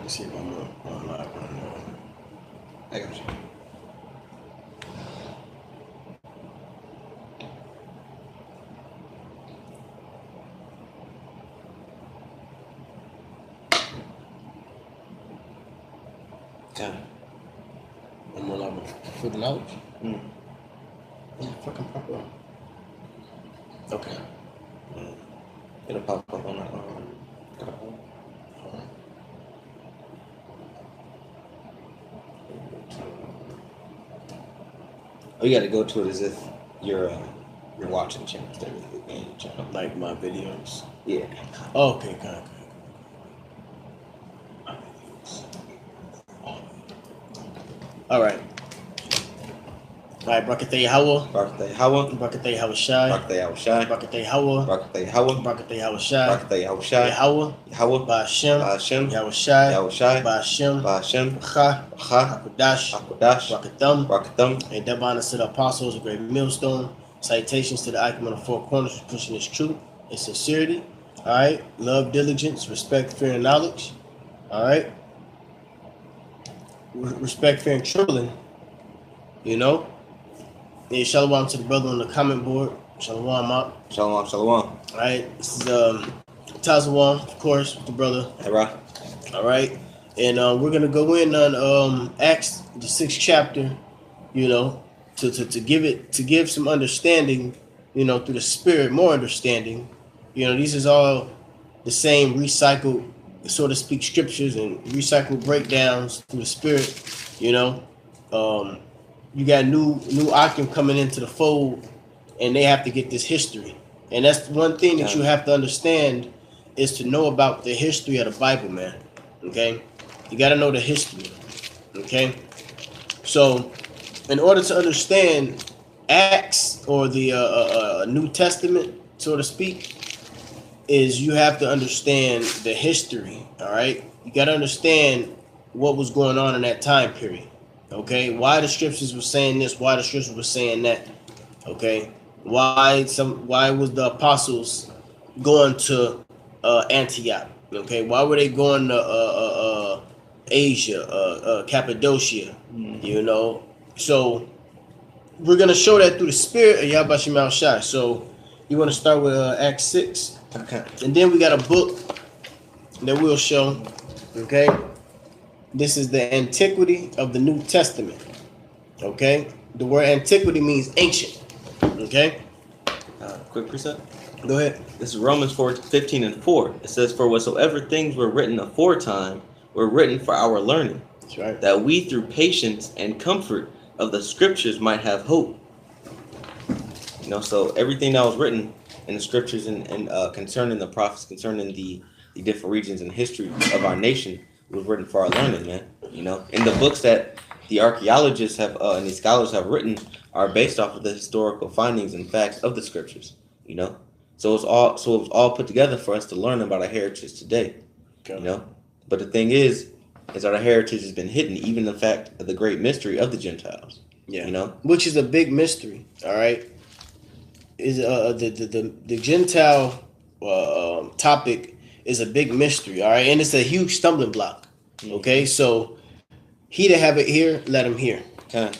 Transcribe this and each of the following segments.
see if I'm on live right now. I got you. Okay. I'm on live for the knowledge. Fucking pop up. Okay. It'll pop up on that. Oh, you got to go to it as if you're watching channels. Like my videos. Yeah. Oh, okay. Kind of. All right. All right, Brakatay Hawa. Brakatay Hawa. Brakatay Hawa Shai. Brakatay Hawa Shai. Brakatay Hawa. Brakatay Hawa. Brakatay Hawa Shai. Brakatay Hawa Shai. Hawa. Hawa. Ba'ashem. Ba'ashem. Yahweh Shai. Yahweh Shai. Ba'ashem. Ba'ashem. B'cha. B'cha. Hakodash. Hakodash. Rakatham. Rakatham. And double honors to the apostles, a great millstone. Citations to the icon of the four corners, pushing its truth and sincerity. All right. Love, diligence, respect, fear, and knowledge. All right. Respect, fear, and trembling. You know. And shalom to the brother on the comment board. Shalom out. Shalom, shalom. All right. This is Tazawam, of course, with the brother. Hey, right. All right. And we're gonna go in on Acts, the 6th chapter. You know, to give some understanding. You know, through the Spirit, more understanding. You know, these is all the same recycled, so to speak, scriptures and recycled breakdowns through the Spirit. You know, you got new Akim coming into the fold, and they have to get this history. And that's one thing that you have to understand is to know about the history of the Bible, man. Okay, you got to know the history. Okay, so in order to understand Acts or the New Testament, so to speak, is you have to understand the history. All right, you got to understand what was going on in that time period. Okay, why the scriptures were saying this, why the scriptures were saying that. Okay, why was the apostles going to Antioch? Okay, why were they going to Asia, Cappadocia? You know, so we're gonna show that through the Spirit of Yahweh Shai. So you want to start with Acts 6, Okay. and then we got a book that we'll show. Okay. This is the antiquity of the New Testament. Okay? The word antiquity means ancient. Okay? Quick precept. Go ahead. This is Romans 4:15-4. It says, "For whatsoever things were written aforetime were written for our learning, That's right. that we through patience and comfort of the scriptures might have hope." You know, so everything that was written in the scriptures and concerning the prophets, concerning the different regions and history of our nation was written for our learning, man. You know, and the books that the archaeologists have and the scholars have written are based off of the historical findings and facts of the scriptures. You know, so it was all put together for us to learn about our heritage today. Okay. You know, but the thing is that our heritage has been hidden, even the fact of the great mystery of the Gentiles. Yeah. You know, which is a big mystery. All right. Is the Gentile topic is a big mystery. All right, and it's a huge stumbling block. Okay, so he that have it here, let him hear. Okay.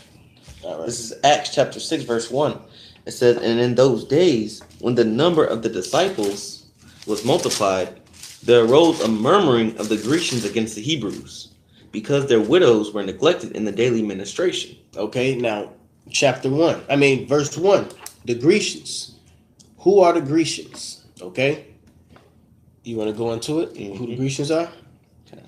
All right. This is Acts chapter 6, verse 1. It says, "And in those days, when the number of the disciples was multiplied, there arose a murmuring of the Grecians against the Hebrews, because their widows were neglected in the daily ministration." Okay, now verse 1. The Grecians. Who are the Grecians? Okay. You want to go into it? Who the Grecians are? Okay.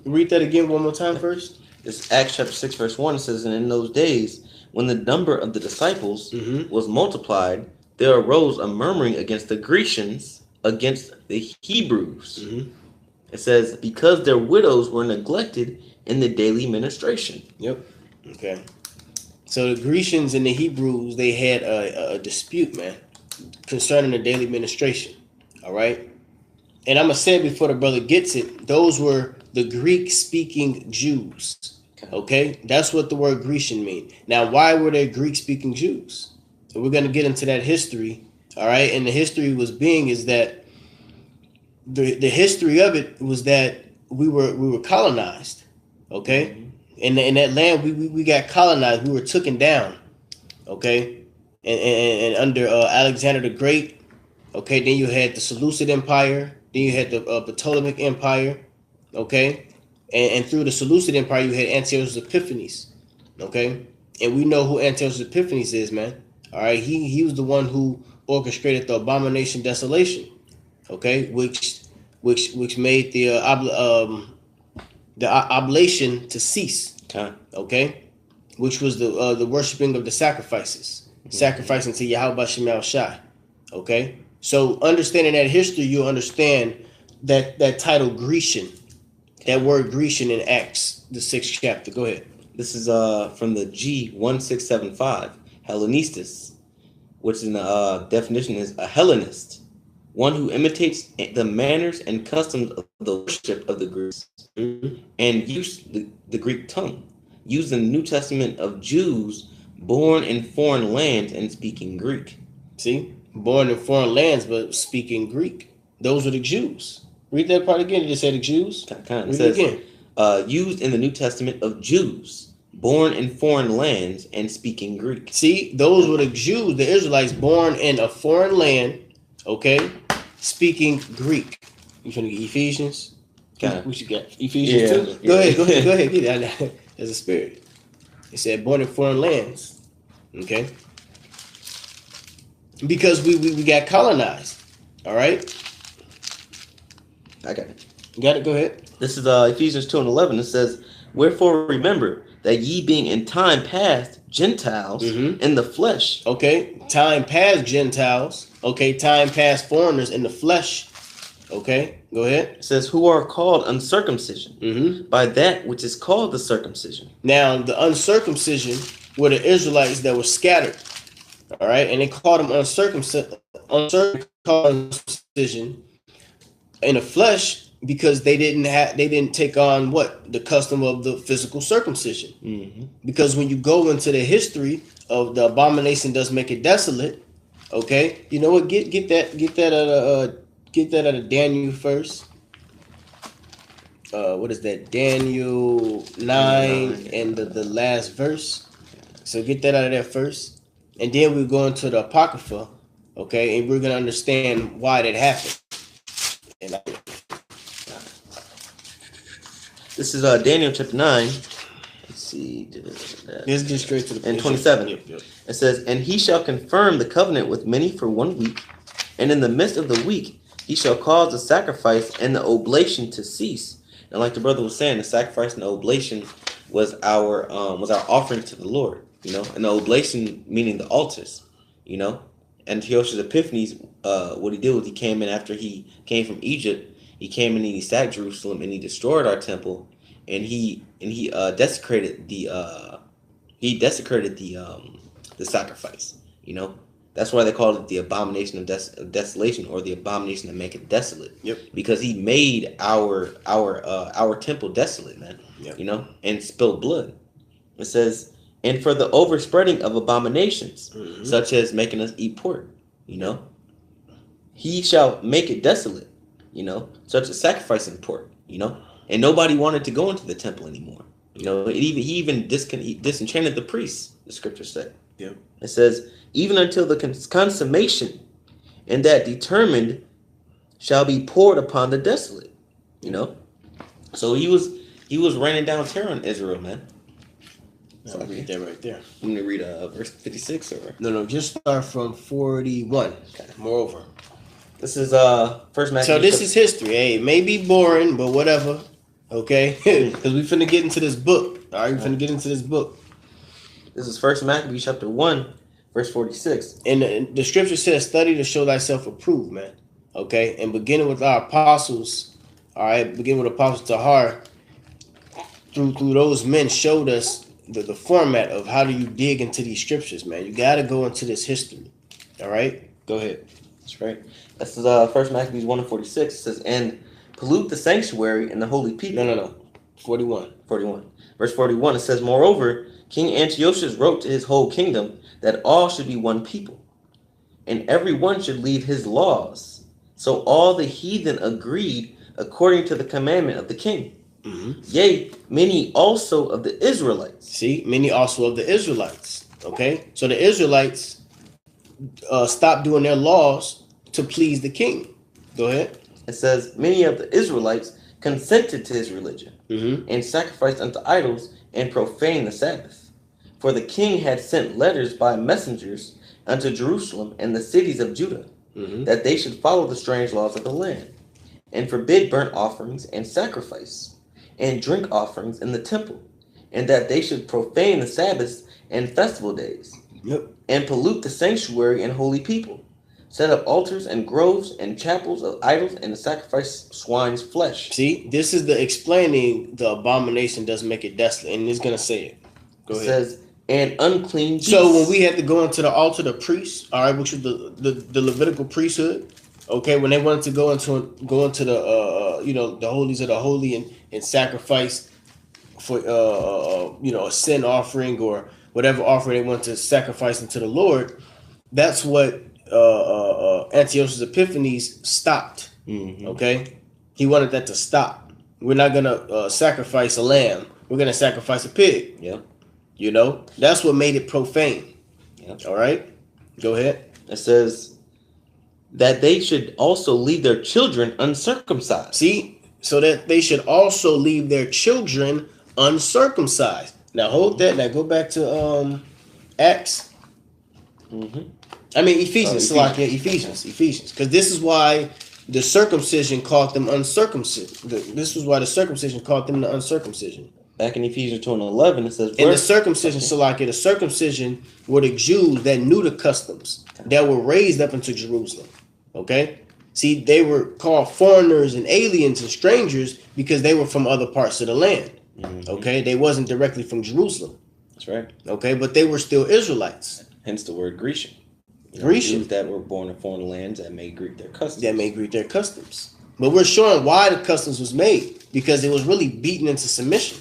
Read that again one more time first. This Acts chapter 6, verse 1. It says, "And in those days, when the number of the disciples was multiplied, there arose a murmuring against the Grecians, against the Hebrews." It says, "because their widows were neglected in the daily ministration." Yep. Okay. So the Grecians and the Hebrews, they had a dispute, man, concerning the daily ministration. All right. And I'm going to say it before the brother gets it. Those were the Greek-speaking Jews. Okay? That's what the word Grecian means. Now, why were they Greek-speaking Jews? So we're going to get into that history. All right? And the history is that the history of it was that we were colonized. Okay, Mm-hmm. in that land we got colonized. We were taken down. Okay, and under Alexander the Great. Okay, then you had the Seleucid Empire. Then you had the Ptolemaic Empire. Okay, and through the Seleucid Empire you had Antiochus Epiphanes. Okay, and we know who Antiochus Epiphanes is, man. All right, he was the one who orchestrated the abomination desolation. Okay, which made the oblation to cease. Okay. Okay, which was the worshiping of the sacrifices, sacrificing to Yahweh Shemal Shai. Okay, so understanding that history, you understand that title Grecian, that word Grecian in Acts the 6th chapter. Go ahead. This is from the G1675, Hellenistus, which in the definition is a Hellenist, one who imitates the manners and customs of the worship of the Greeks and use the Greek tongue, used in the New Testament of Jews born in foreign lands and speaking Greek. See, born in foreign lands but speaking Greek. Those were the Jews. Read that part again. You just said the Jews. Kind of Read it says again. used in the New Testament of Jews born in foreign lands and speaking Greek. See, those were the Jews, the Israelites, born in a foreign land. Okay, speaking Greek. You finna get Ephesians? What you got? Ephesians 2? Go ahead. Get it. There's a spirit. It said born in foreign lands. Okay? Because we got colonized. All right? I got it. You got it? Go ahead. This is Ephesians 2:11. It says, "Wherefore remember that ye being in time past Gentiles in the flesh." Okay, time past Gentiles. Okay, time past foreigners in the flesh. Okay, go ahead. It says, "Who are called uncircumcision by that which is called the circumcision." Now, the uncircumcision were the Israelites that were scattered. All right, and they called them uncircumcision in the flesh because they didn't take on what the custom of the physical circumcision. Because when you go into the history of the abomination does make it desolate. Okay, you know what? Get that out of Daniel first. What is that? Daniel 9 and the last verse. So get that out of there first, and then we go into the Apocrypha. Okay, and we're gonna understand why that happened. And this is Daniel chapter 9. Let's see. Let's get straight to the and 27. Yep. It says, "And he shall confirm the covenant with many for 1 week, and in the midst of the week he shall cause the sacrifice and the oblation to cease." And like the brother was saying, the sacrifice and the oblation was our offering to the Lord, you know, and the oblation meaning the altars, you know. And Antiochus Epiphanes, what he did was he came in after he came from Egypt. He came in and he sacked Jerusalem and he destroyed our temple, and he desecrated the sacrifice. You know, that's why they call it the abomination of desolation, or the abomination that make it desolate. Yep. Because he made our temple desolate, man. Yep. You know, and spilled blood. It says, "And for the overspreading of abominations, such as making us eat pork, you know, he shall make it desolate, you know, such as sacrificing pork, you know." And nobody wanted to go into the temple anymore. You know, he even disenchanted the priests, the scriptures say. Yep. It says, "Even until the consummation, and that determined shall be poured upon the desolate." You know? So he was raining down terror on Israel, man. So I'll read that right there. I'm going to read verse 56 or? No, just start from 41. Okay. Moreover. This is First Matthew. So this is history. Hey, it may be boring, but whatever. Okay? Because we finna get into this book. All right, we finna get into this book. This is First Matthew chapter 1, verse 46. And the scripture says, "Study to show thyself approved," man. Okay? And beginning with our apostles, all right, beginning with Apostle Tahar, through those men showed us the format of how do you dig into these scriptures, man. You got to go into this history. All right? Go ahead. That's right. This is First Maccabees 1 and 46. It says, "And pollute the sanctuary and the holy people." No. 41. 41. Verse 41, it says, "Moreover, King Antiochus wrote to his whole kingdom that all should be one people, and every one should leave his laws. So all the heathen agreed according to the commandment of the king. Mm-hmm. Yea, many also of the Israelites. See, many also of the Israelites. Okay, so the Israelites stopped doing their laws to please the king. Go ahead. It says, many of the Israelites consented to his religion, and sacrificed unto idols, and profaned the Sabbath. For the king had sent letters by messengers unto Jerusalem and the cities of Judah, that they should follow the strange laws of the land, and forbid burnt offerings and sacrifice, and drink offerings in the temple, and that they should profane the Sabbaths and festival days, and pollute the sanctuary and holy people, set up altars and groves and chapels of idols, and sacrifice swine's flesh. See, this is the explaining the abomination does make it desolate, and it's gonna say it. Go ahead. It says, and unclean beasts. So when we had to go into the altar, the priests, all right, which was the Levitical priesthood, okay, when they wanted to go into the the holies of the holy and sacrifice for a sin offering or whatever offering they want to sacrifice unto the Lord, that's what Antiochus Epiphanes stopped. Okay, he wanted that to stop. We're not gonna sacrifice a lamb. We're gonna sacrifice a pig. Yeah. That's what made it profane. Yeah. All right, go ahead. It says that they should also leave their children uncircumcised. See, so that they should also leave their children uncircumcised. Now hold that. Now go back to Acts. I mean Ephesians. Ephesians. Because this is why the circumcision called them uncircumcision. This was why the circumcision called them the uncircumcision. Back in Ephesians 2:11, it says, and the circumcision, the circumcision were the Jews that knew the customs, that were raised up into Jerusalem. Okay? See, they were called foreigners and aliens and strangers because they were from other parts of the land. Okay? They wasn't directly from Jerusalem. That's right. Okay? But they were still Israelites. Hence the word Grecian. Grecian. Jews that were born in foreign lands that may greet their customs. But we're showing why the customs was made. Because it was really beaten into submission.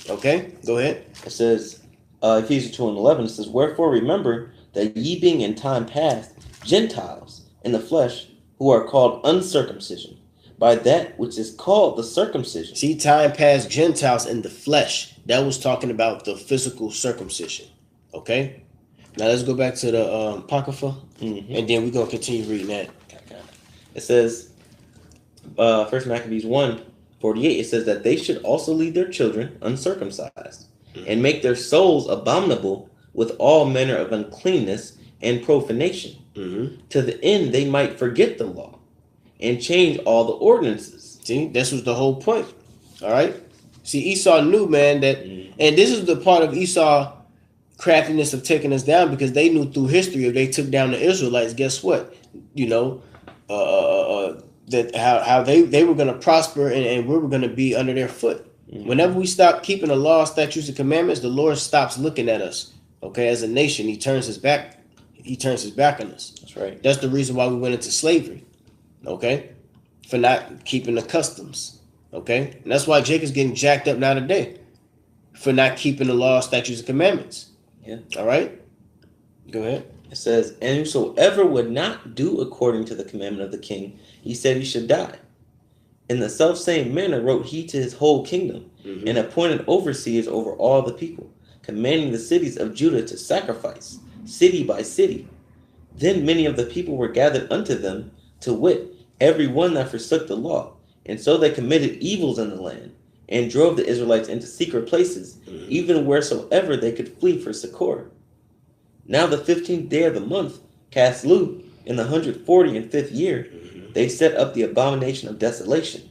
Okay, go ahead. It says, Ephesians 2:11, it says, wherefore remember that ye being in time past Gentiles in the flesh, who are called uncircumcision, by that which is called the circumcision. See, time past Gentiles in the flesh. That was talking about the physical circumcision. Okay? Now let's go back to the Apocrypha, and then we're going to continue reading that. It says, 1 Maccabees 1:48, it says that they should also leave their children uncircumcised, and make their souls abominable with all manner of uncleanness and profanation, to the end they might forget the law, and change all the ordinances. See, this was the whole point. All right? See, Esau knew, man, that, and this is the part of Esau craftiness of taking us down, because they knew through history if they took down the Israelites, guess what? That how they were going to prosper and we were going to be under their foot. Whenever we stop keeping the law, statutes, and commandments, the Lord stops looking at us. Okay, as a nation, he turns his back. He turns his back on us. That's right. That's the reason why we went into slavery. Okay, for not keeping the customs. Okay, and that's why Jacob's getting jacked up now today for not keeping the law, statutes, and commandments. Yeah. All right. Go ahead. It says, and whosoever would not do according to the commandment of the king, he said he should die. In the selfsame manner wrote he to his whole kingdom, and appointed overseers over all the people, commanding the cities of Judah to sacrifice, city by city. Then many of the people were gathered unto them, to wit, every one that forsook the law. And so they committed evils in the land, and drove the Israelites into secret places, even wheresoever they could flee for succor. Now the 15th day of the month, Caslu, in the 145th year, they set up the abomination of desolation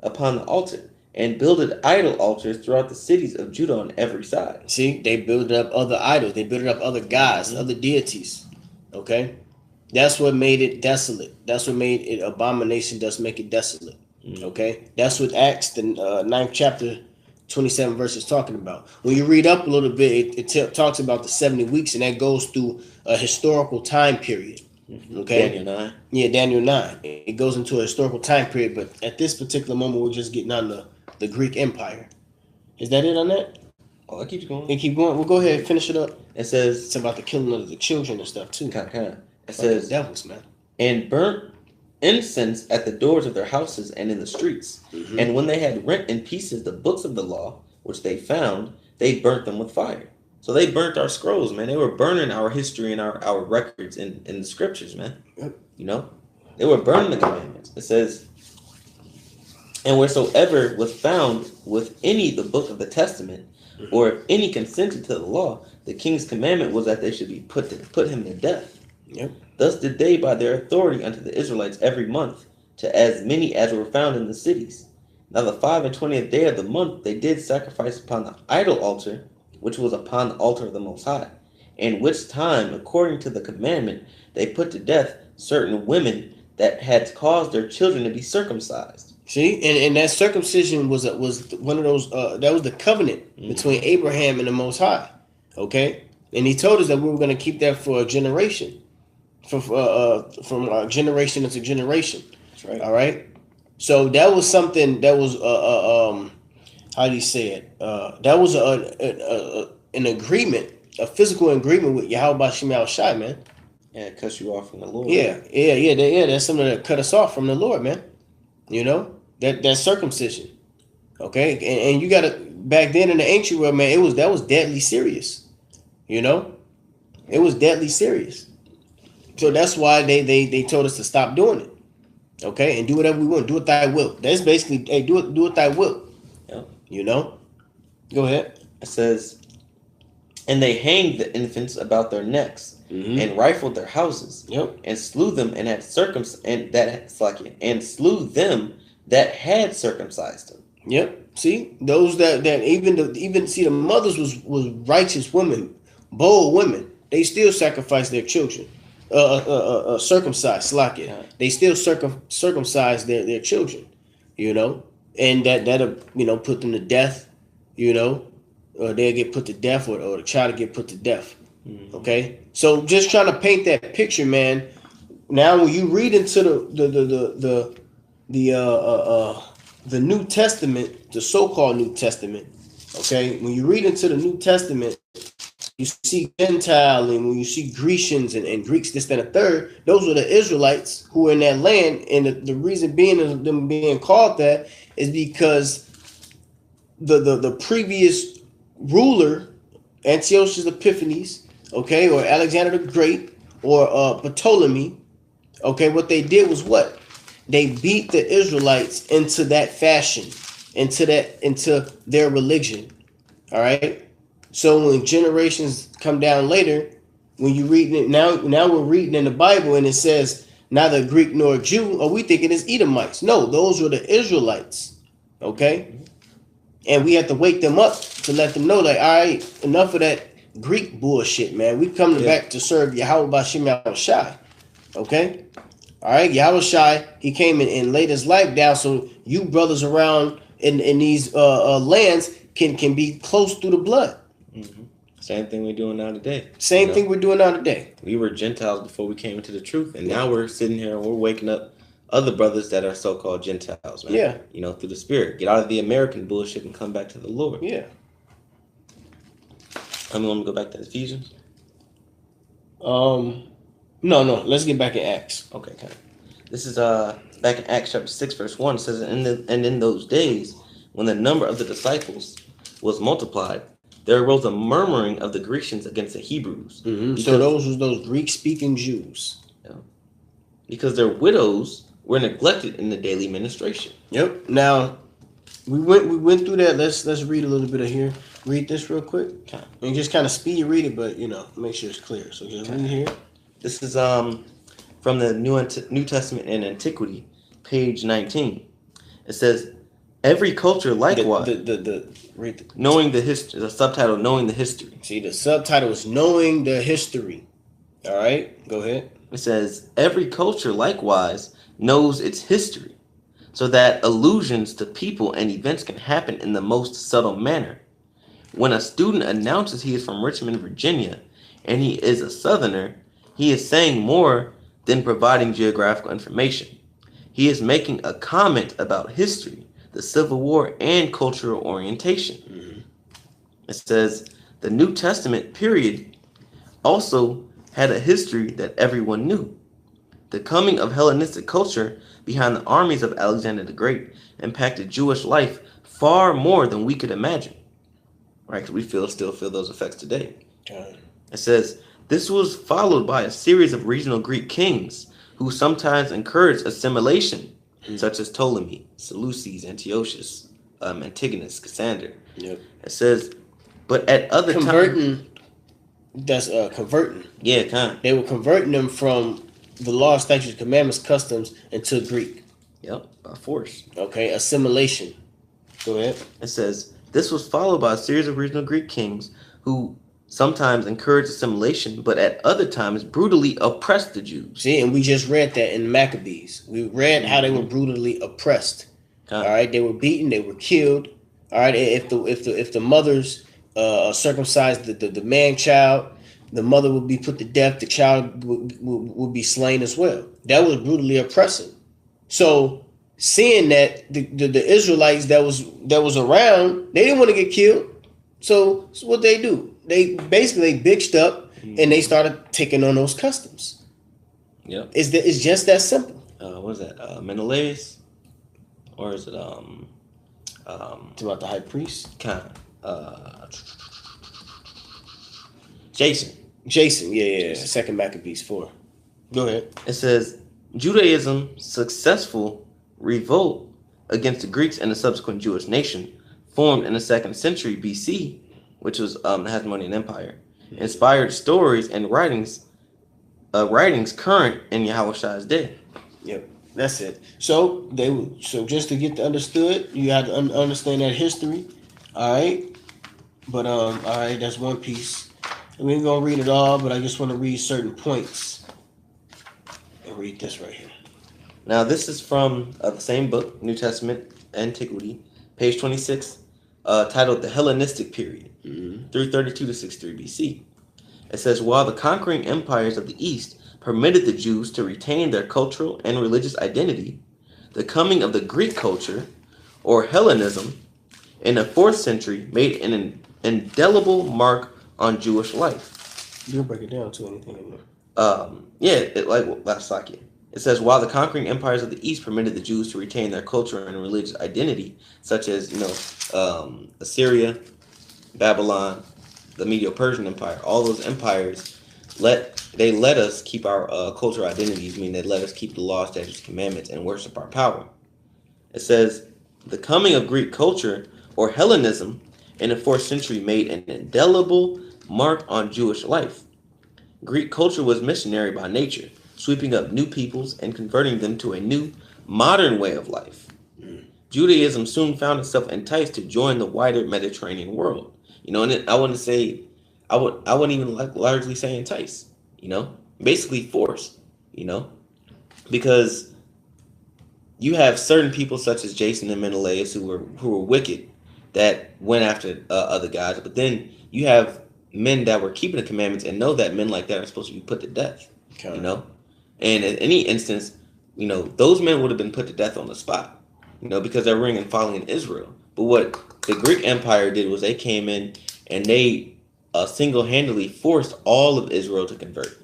upon the altar, and builded idol altars throughout the cities of Judah on every side. See, they built up other idols. They built up other gods, other deities. Okay? That's what made it desolate. That's what made it abomination does make it desolate. Okay? That's what Acts, the 9th chapter, 27 verses talking about. When you read up a little bit, it talks about the 70 weeks, and that goes through a historical time period. Okay? Daniel 9. Yeah, Daniel 9. It goes into a historical time period, but at this particular moment, we're just getting on the Greek Empire. Is that it on that? Oh, it keeps going. It keep going. We'll go ahead and finish it up. It says, it's about the killing of the children and stuff too. It like says, devils, man. and burnt incense at the doors of their houses and in the streets. Mm-hmm. And when they had rent in pieces the books of the law, which they found, they burnt them with fire. So they burnt our scrolls, man. They were burning our history and our records in the scriptures, man. Yep. You know? They were burning the commandments. It says, and wheresoever was found with any the book of the testament, or if any consented to the law, the king's commandment was that they should be put him to death. Yep. Thus did they by their authority unto the Israelites every month, to as many as were found in the cities. Now the 25th day of the month they did sacrifice upon the idol altar, which was upon the altar of the Most High, in which time, according to the commandment, they put to death certain women that had caused their children to be circumcised. See, and that circumcision was one of those. That was the covenant between Abraham and the Most High. Okay, and he told us that we were going to keep that for a generation, from generation into generation. That's right. All right. So that was something that was how do you say it? That was an agreement, a physical agreement with Yahweh Bashim Al Shai, man. Yeah, it cuts you off from the Lord. Yeah. That's something that cut us off from the Lord, man. You know, that circumcision. Okay, and you got to, back then in the ancient world, man, that was deadly serious. You know, it was deadly serious. So that's why they told us to stop doing it. Okay, and do whatever we want. Do it thy will. That's basically, hey, do it thy will. Yeah. You know? Go ahead. It says, and they hanged the infants about their necks, and rifled their houses, and slew them and had and slew them that had circumcised them. Yep. See, those that even see, the mothers was righteous women, bold women. They still sacrificed their children. Circumcised, slack it. They still circumcise their children, you know, and that'll put them to death, you know, or they'll get put to death, or the child will get put to death. Okay, so just trying to paint that picture, man. Now, when you read into the New Testament, the so-called New Testament, okay, when you read into the New Testament, you see Gentile, and when you see Grecians and Greeks, this, that, and a third, those are the Israelites who were in that land. And the reason being of them being called that is because the previous ruler, Antiochus Epiphanes, okay, or Alexander the Great, or Ptolemy, okay, what they did was what? They beat the Israelites into that fashion, into their religion. All right. So when generations come down later, when you read it now we're reading in the Bible and it says neither Greek nor Jew, or we thinking it's Edomites. No, those were the Israelites. Okay, and we have to wake them up to let them know, like, all right, enough of that Greek bullshit, man. We come back to serve Yahweh Bashim Al Shai. Okay, all right, Yahweh Shai, he came and laid his life down so you brothers around in these lands can be close through the blood. Same thing we're doing now today. Same thing we're doing now today. We were Gentiles before we came into the truth, and now we're sitting here and we're waking up other brothers that are so-called Gentiles, man. Yeah. You know, through the Spirit. Get out of the American bullshit and come back to the Lord. Yeah. I'm going to go back to Ephesians. No. Let's get back in Acts. Okay, okay. This is back in Acts chapter 6, verse 1. It says, and in those days, when the number of the disciples was multiplied, there arose a murmuring of the Grecians against the Hebrews. So those Greek-speaking Jews. Yeah. Because their widows were neglected in the daily ministration. Yep. Now, we went through that. Let's read a little bit of here. Read this real quick. Okay. And just kind of speed read it, but make sure it's clear. So just read here. This is from the New Testament and Antiquity, page 19. It says, every culture likewise. Knowing the history. The subtitle, Knowing the History. See, the subtitle is Knowing the History. All right, go ahead. It says, every culture likewise knows its history, so that allusions to people and events can happen in the most subtle manner. When a student announces he is from Richmond, Virginia, and he is a Southerner, he is saying more than providing geographical information. He is making a comment about history, the Civil War, and cultural orientation. It says the New Testament period also had a history that everyone knew. The coming of Hellenistic culture behind the armies of Alexander the Great impacted Jewish life far more than we could imagine. Right? Because we still feel those effects today. Okay. It says, this was followed by a series of regional Greek kings who sometimes encouraged assimilation, such as Ptolemy, Seleucus, Antiochus, Antigonus, Cassander. Yep. It says, but at other times... Converting. Yeah, kind of. They were converting them from the law, statutes, commandments, customs into Greek. Yep, by force. Okay, assimilation. Go ahead. It says, this was followed by a series of regional Greek kings who sometimes encouraged assimilation, but at other times brutally oppressed the Jews. See, and we just read that in Maccabees. We read how they were brutally oppressed. All right, they were beaten, they were killed. All right, if the mothers circumcised the man child, the mother would be put to death. The child would be slain as well. That was brutally oppressive. So, seeing that the Israelites that was around, they didn't want to get killed. So what they do? They basically bitched up and they started taking on those customs. Yep. It's just that simple. What is that? Menelaus? Or is it It's about the high priest? kind Jason. Yeah. Second Maccabees 4. Go ahead. It says Judaism's successful revolt against the Greeks and the subsequent Jewish nation formed in the 2nd century BC, which was the Hasmonean Empire, inspired stories and writings current in Yahushua's day. Yep, that's it. So just to get to understood, you have to understand that history. All right, but all right, that's one piece. We ain't gonna read it all, but I just want to read certain points. And read this right here. Now, this is from the same book, New Testament Antiquity, page 26, titled The Hellenistic Period, 332 to 63 BC. It says, while the conquering empires of the East permitted the Jews to retain their cultural and religious identity, the coming of the Greek culture, or Hellenism, in the 4th century made an indelible mark on Jewish life. You'll break it down to anything in there. That's like it. It says, while the conquering empires of the East permitted the Jews to retain their culture and religious identity, such as, Assyria, Babylon, the Medo-Persian Empire, all those empires, let us keep our cultural identities, meaning they let us keep the law, statutes, commandments, and worship our power. It says, the coming of Greek culture, or Hellenism, in the 4th century made an indelible mark on Jewish life. Greek culture was missionary by nature, sweeping up new peoples and converting them to a new, modern way of life. Judaism soon found itself enticed to join the wider Mediterranean world. And I wouldn't even largely say entice. Basically force. Because you have certain people such as Jason and Menelaus who were wicked that went after other gods, but then you have men that were keeping the commandments and know that men like that are supposed to be put to death. Okay. And in any instance, those men would have been put to death on the spot, because they're ringing and following Israel. But what the Greek Empire did was they came in and they single-handedly forced all of Israel to convert.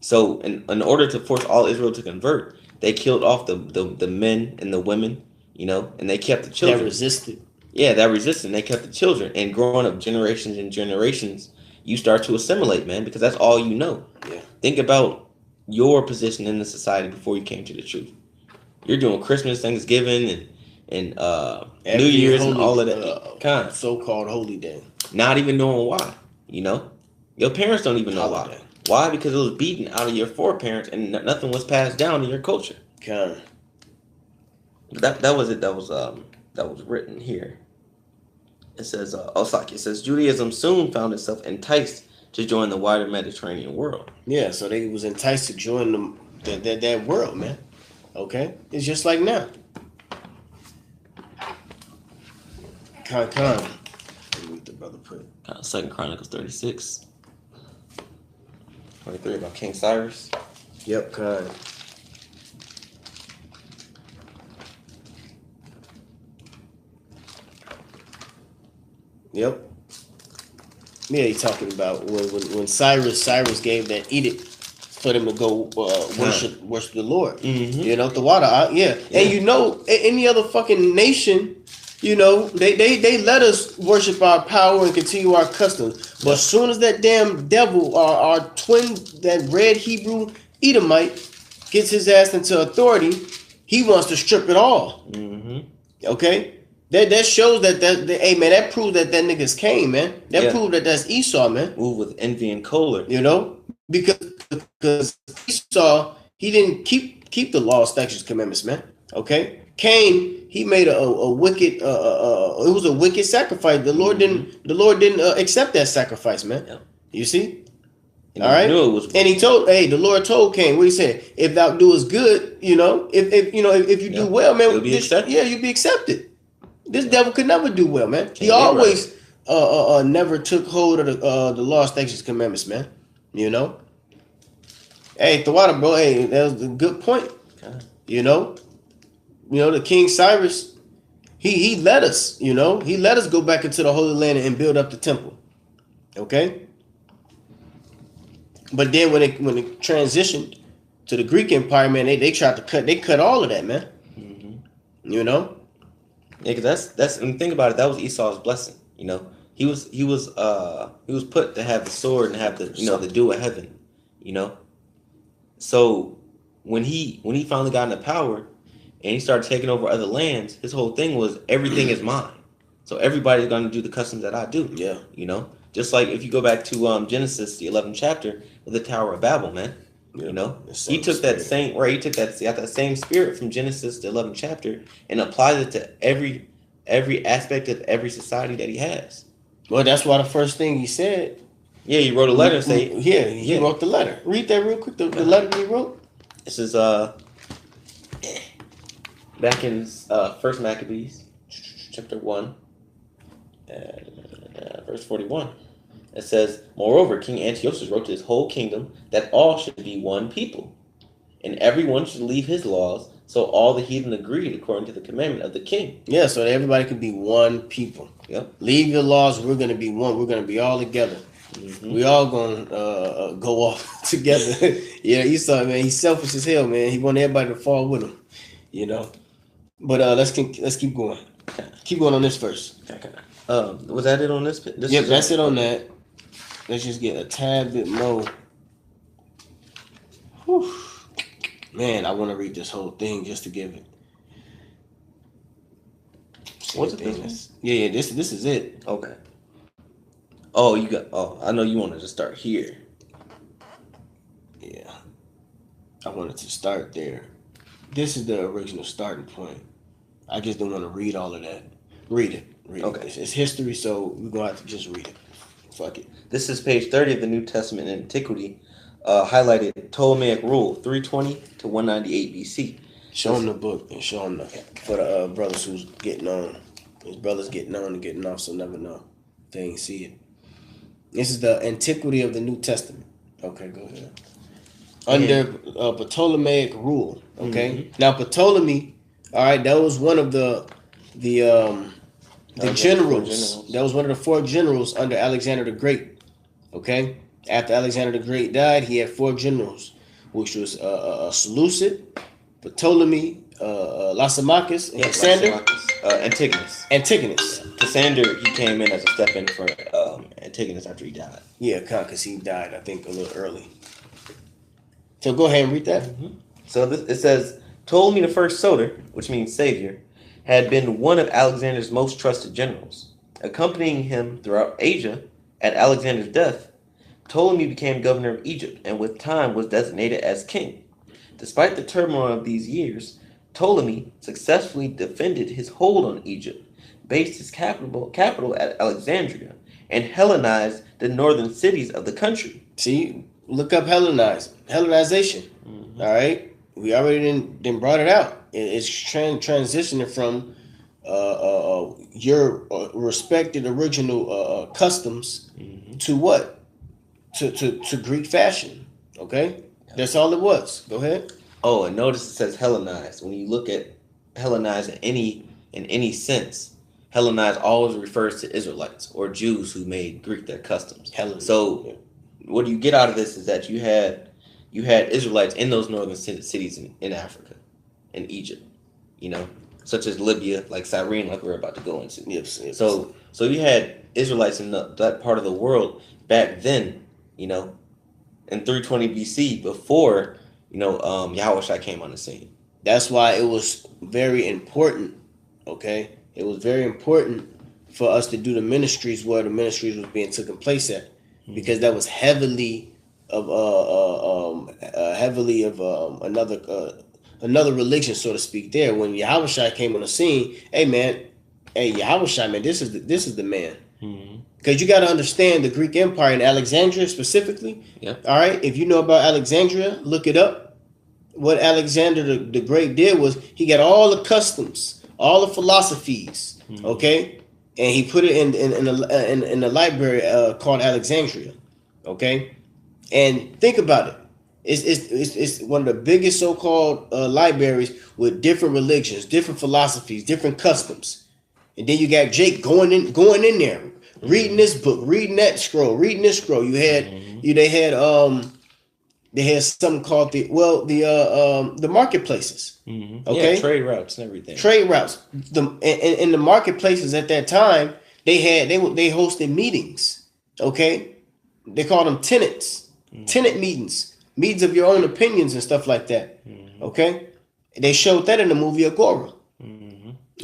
So in order to force all Israel to convert, they killed off the men and the women, and they kept the children. That resisted. Yeah, that resisted. They kept the children. And growing up generations and generations, you start to assimilate, man, because that's all you know. Yeah. Think about your position in the society before you came to the truth. You're doing Christmas, Thanksgiving, and New Year's and all of that. So-called holy day. Not even knowing why, Your parents don't even know why. Why? Because it was beaten out of your foreparents and nothing was passed down in your culture. Okay. That was it. That was written here. It says, it says Judaism soon found itself enticed to join the wider Mediterranean world. Yeah, so they was enticed to join that world, man. Okay, it's just like now. What the brother put? 2 Chronicles 36. 23 about King Cyrus. Yep, kind. Yep. Yeah, he's talking about when Cyrus gave that edict for them to go worship the Lord. Mm-hmm. You know, the water. Yeah. And you know, any other fucking nation, you know, they let us worship our power and continue our customs. But as soon as that damn devil, our twin, that red Hebrew Edomite, gets his ass into authority, he wants to strip it all. Mm-hmm. Okay? That shows that hey man, that proves that nigga's Cain, man. That proves that that's Esau, man. Move with envy and choler. You know? Because Esau, he didn't keep the law, statutes, commandments, man. Okay? Cain, he made a wicked it was a wicked sacrifice. The Lord didn't accept that sacrifice, man. Yeah. You see? And all right. Knew it was and he told, the Lord told Cain, what he said, if thou doest good, you know, if you do well, man, you'll be accepted. This devil could never do well, man. He always never took hold of the law, statutes, commandments, man. You know? Hey, Thawada, bro, hey, that was a good point. Okay. You know, the King Cyrus, he let us, he let us go back into the Holy Land and build up the temple. Okay? But then when it transitioned to the Greek Empire, man, they tried to cut all of that, man. Mm-hmm. You know? Yeah, because that's and think about it, that was Esau's blessing. You know, he was put to have the sword and have the the dew of heaven. You know, so when he finally got into power and he started taking over other lands, his whole thing was everything is mine. So everybody's going to do the customs that I do. Yeah, you know, just like if you go back to Genesis, the 11th chapter of the Tower of Babel, man. Yeah, you know, he took that same that same spirit from Genesis, the 11th chapter, and applied it to every aspect of every society that he has. Well, that's why the first thing he said. Yeah, he wrote a letter and say. Yeah, he wrote the letter. Read that real quick. The letter that he wrote. This is back in First Maccabees, chapter 1, verse 41. It says, moreover, King Antiochus wrote to his whole kingdom that all should be one people, and everyone should leave his laws. So all the heathen agreed according to the commandment of the king. Yeah, so that everybody could be one people. Yep. Leave your laws. We're going to be one. We're going to be all together. Mm-hmm. We all going to go off together. Yeah, Esau, man, he's selfish as hell, man. He want everybody to fall with him, you know. But let's keep going. Keep going on this verse. Was that it on this? Yep, that's it on that. Let's just get a tad bit more. Whew. Man, I want to read this whole thing just to give it. What's it? Yeah, this is it. Okay. I know you wanted to start here. Yeah. I wanted to start there. This is the original starting point. I just don't want to read all of that. Read it. Okay. It's history, so we're going to have to just read it. Fuck it. This is page 30 of the New Testament in Antiquity, highlighted Ptolemaic rule 320 to 198 BC. Show them the book and show them for the brothers who's getting on. His brothers getting on and getting off, so never know. They ain't see it. This is the Antiquity of the New Testament. Okay, go ahead. Under Ptolemaic rule. Okay. Mm-hmm. Now Ptolemy, all right, that was one of the generals. That was one of the 4 generals under Alexander the Great. Okay? After Alexander the Great died, he had 4 generals, which was Seleucid, Ptolemy, Lysimachus, and Cassander. Antigonus. Cassander, he came in as a step-in for Antigonus after he died. Yeah, because he died, I think, a little early. So go ahead and read that. Mm-hmm. So it says, Ptolemy the First Soter, which means savior, had been one of Alexander's most trusted generals. Accompanying him throughout Asia, at Alexander's death, Ptolemy became governor of Egypt and with time was designated as king. Despite the turmoil of these years, Ptolemy successfully defended his hold on Egypt, based his capital at Alexandria, and Hellenized the northern cities of the country. See, look up Hellenization. Mm-hmm. All right? We already then brought it out. It's transitioning from your respected original customs to what? To Greek fashion. Okay? That's all it was. Go ahead. Oh, and notice it says Hellenized. When you look at Hellenized in any sense, Hellenized always refers to Israelites or Jews who made Greek their customs. So what you get out of this is that you had you had Israelites in those northern cities in Africa, in Egypt, you know, such as Libya, like Cyrene, like we're about to go into. Yes. So you had Israelites in that part of the world back then, you know, in 320 BC before, Yahushua came on the scene. That's why it was very important. Okay, it was very important for us to do the ministries where the ministries was being taken place at, because that was heavily of another religion, so to speak. There, when Yahushua came on the scene, hey Yahushua, man, this is the man. Because you got to understand the Greek Empire in Alexandria specifically. Yeah. All right, if you know about Alexandria, look it up. What Alexander the Great did was he got all the customs, all the philosophies, okay, and he put it in the library called Alexandria, okay. And think about it, it's one of the biggest so-called libraries with different religions, different philosophies, different customs. And then you got Jake going in there, reading this book, reading that scroll, reading this scroll. You had they had something called the marketplaces. Okay, yeah, trade routes and everything. Trade routes. In the marketplaces at that time, they hosted meetings. Okay, they called them tenants, tenant meetings of your own opinions and stuff like that. Okay, they showed that in the movie Agora.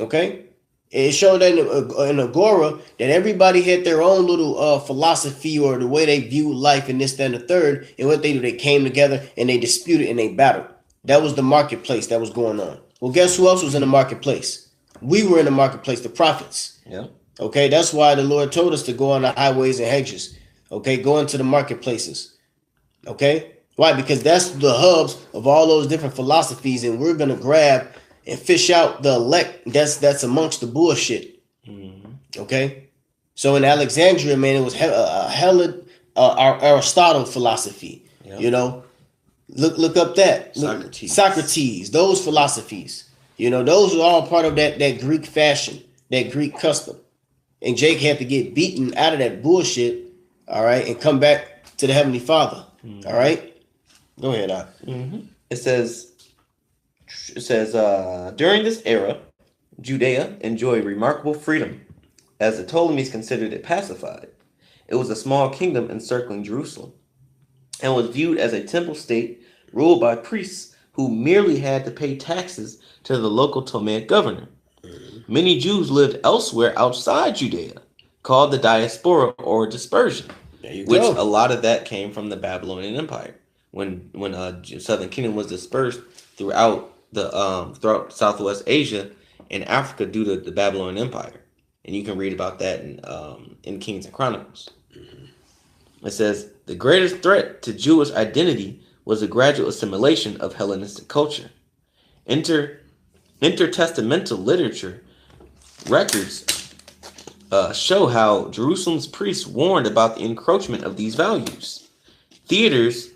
Okay. It showed that in Agora that everybody had their own little philosophy or the way they viewed life and this, that, and the third. And what they do, they came together and they disputed and they battled. That was the marketplace that was going on. Well, guess who else was in the marketplace? We were in the marketplace, the prophets. Yeah. Okay, that's why the Lord told us to go on the highways and hedges. Okay, go into the marketplaces. Okay, why? Because that's the hubs of all those different philosophies, and we're gonna grab and fish out the elect that's amongst the bullshit. Okay, so in Alexandria, man, it was hella Aristotle philosophy. Yeah. You know, look up that Socrates, those philosophies. You know, those are all part of that Greek fashion, that Greek custom. And Jake had to get beaten out of that bullshit, all right, and come back to the Heavenly Father. All right, go ahead, Doc. It says, during this era, Judea enjoyed remarkable freedom, as the Ptolemies considered it pacified. It was a small kingdom encircling Jerusalem, and was viewed as a temple state ruled by priests who merely had to pay taxes to the local Ptolemaic governor. Many Jews lived elsewhere outside Judea, called the diaspora or dispersion, which a lot of that came from the Babylonian Empire. When Southern Kingdom was dispersed throughout throughout Southwest Asia and Africa due to the Babylonian Empire, and you can read about that in Kings and Chronicles. It says the greatest threat to Jewish identity was the gradual assimilation of Hellenistic culture. Intertestamental literature records show how Jerusalem's priests warned about the encroachment of these values. Theaters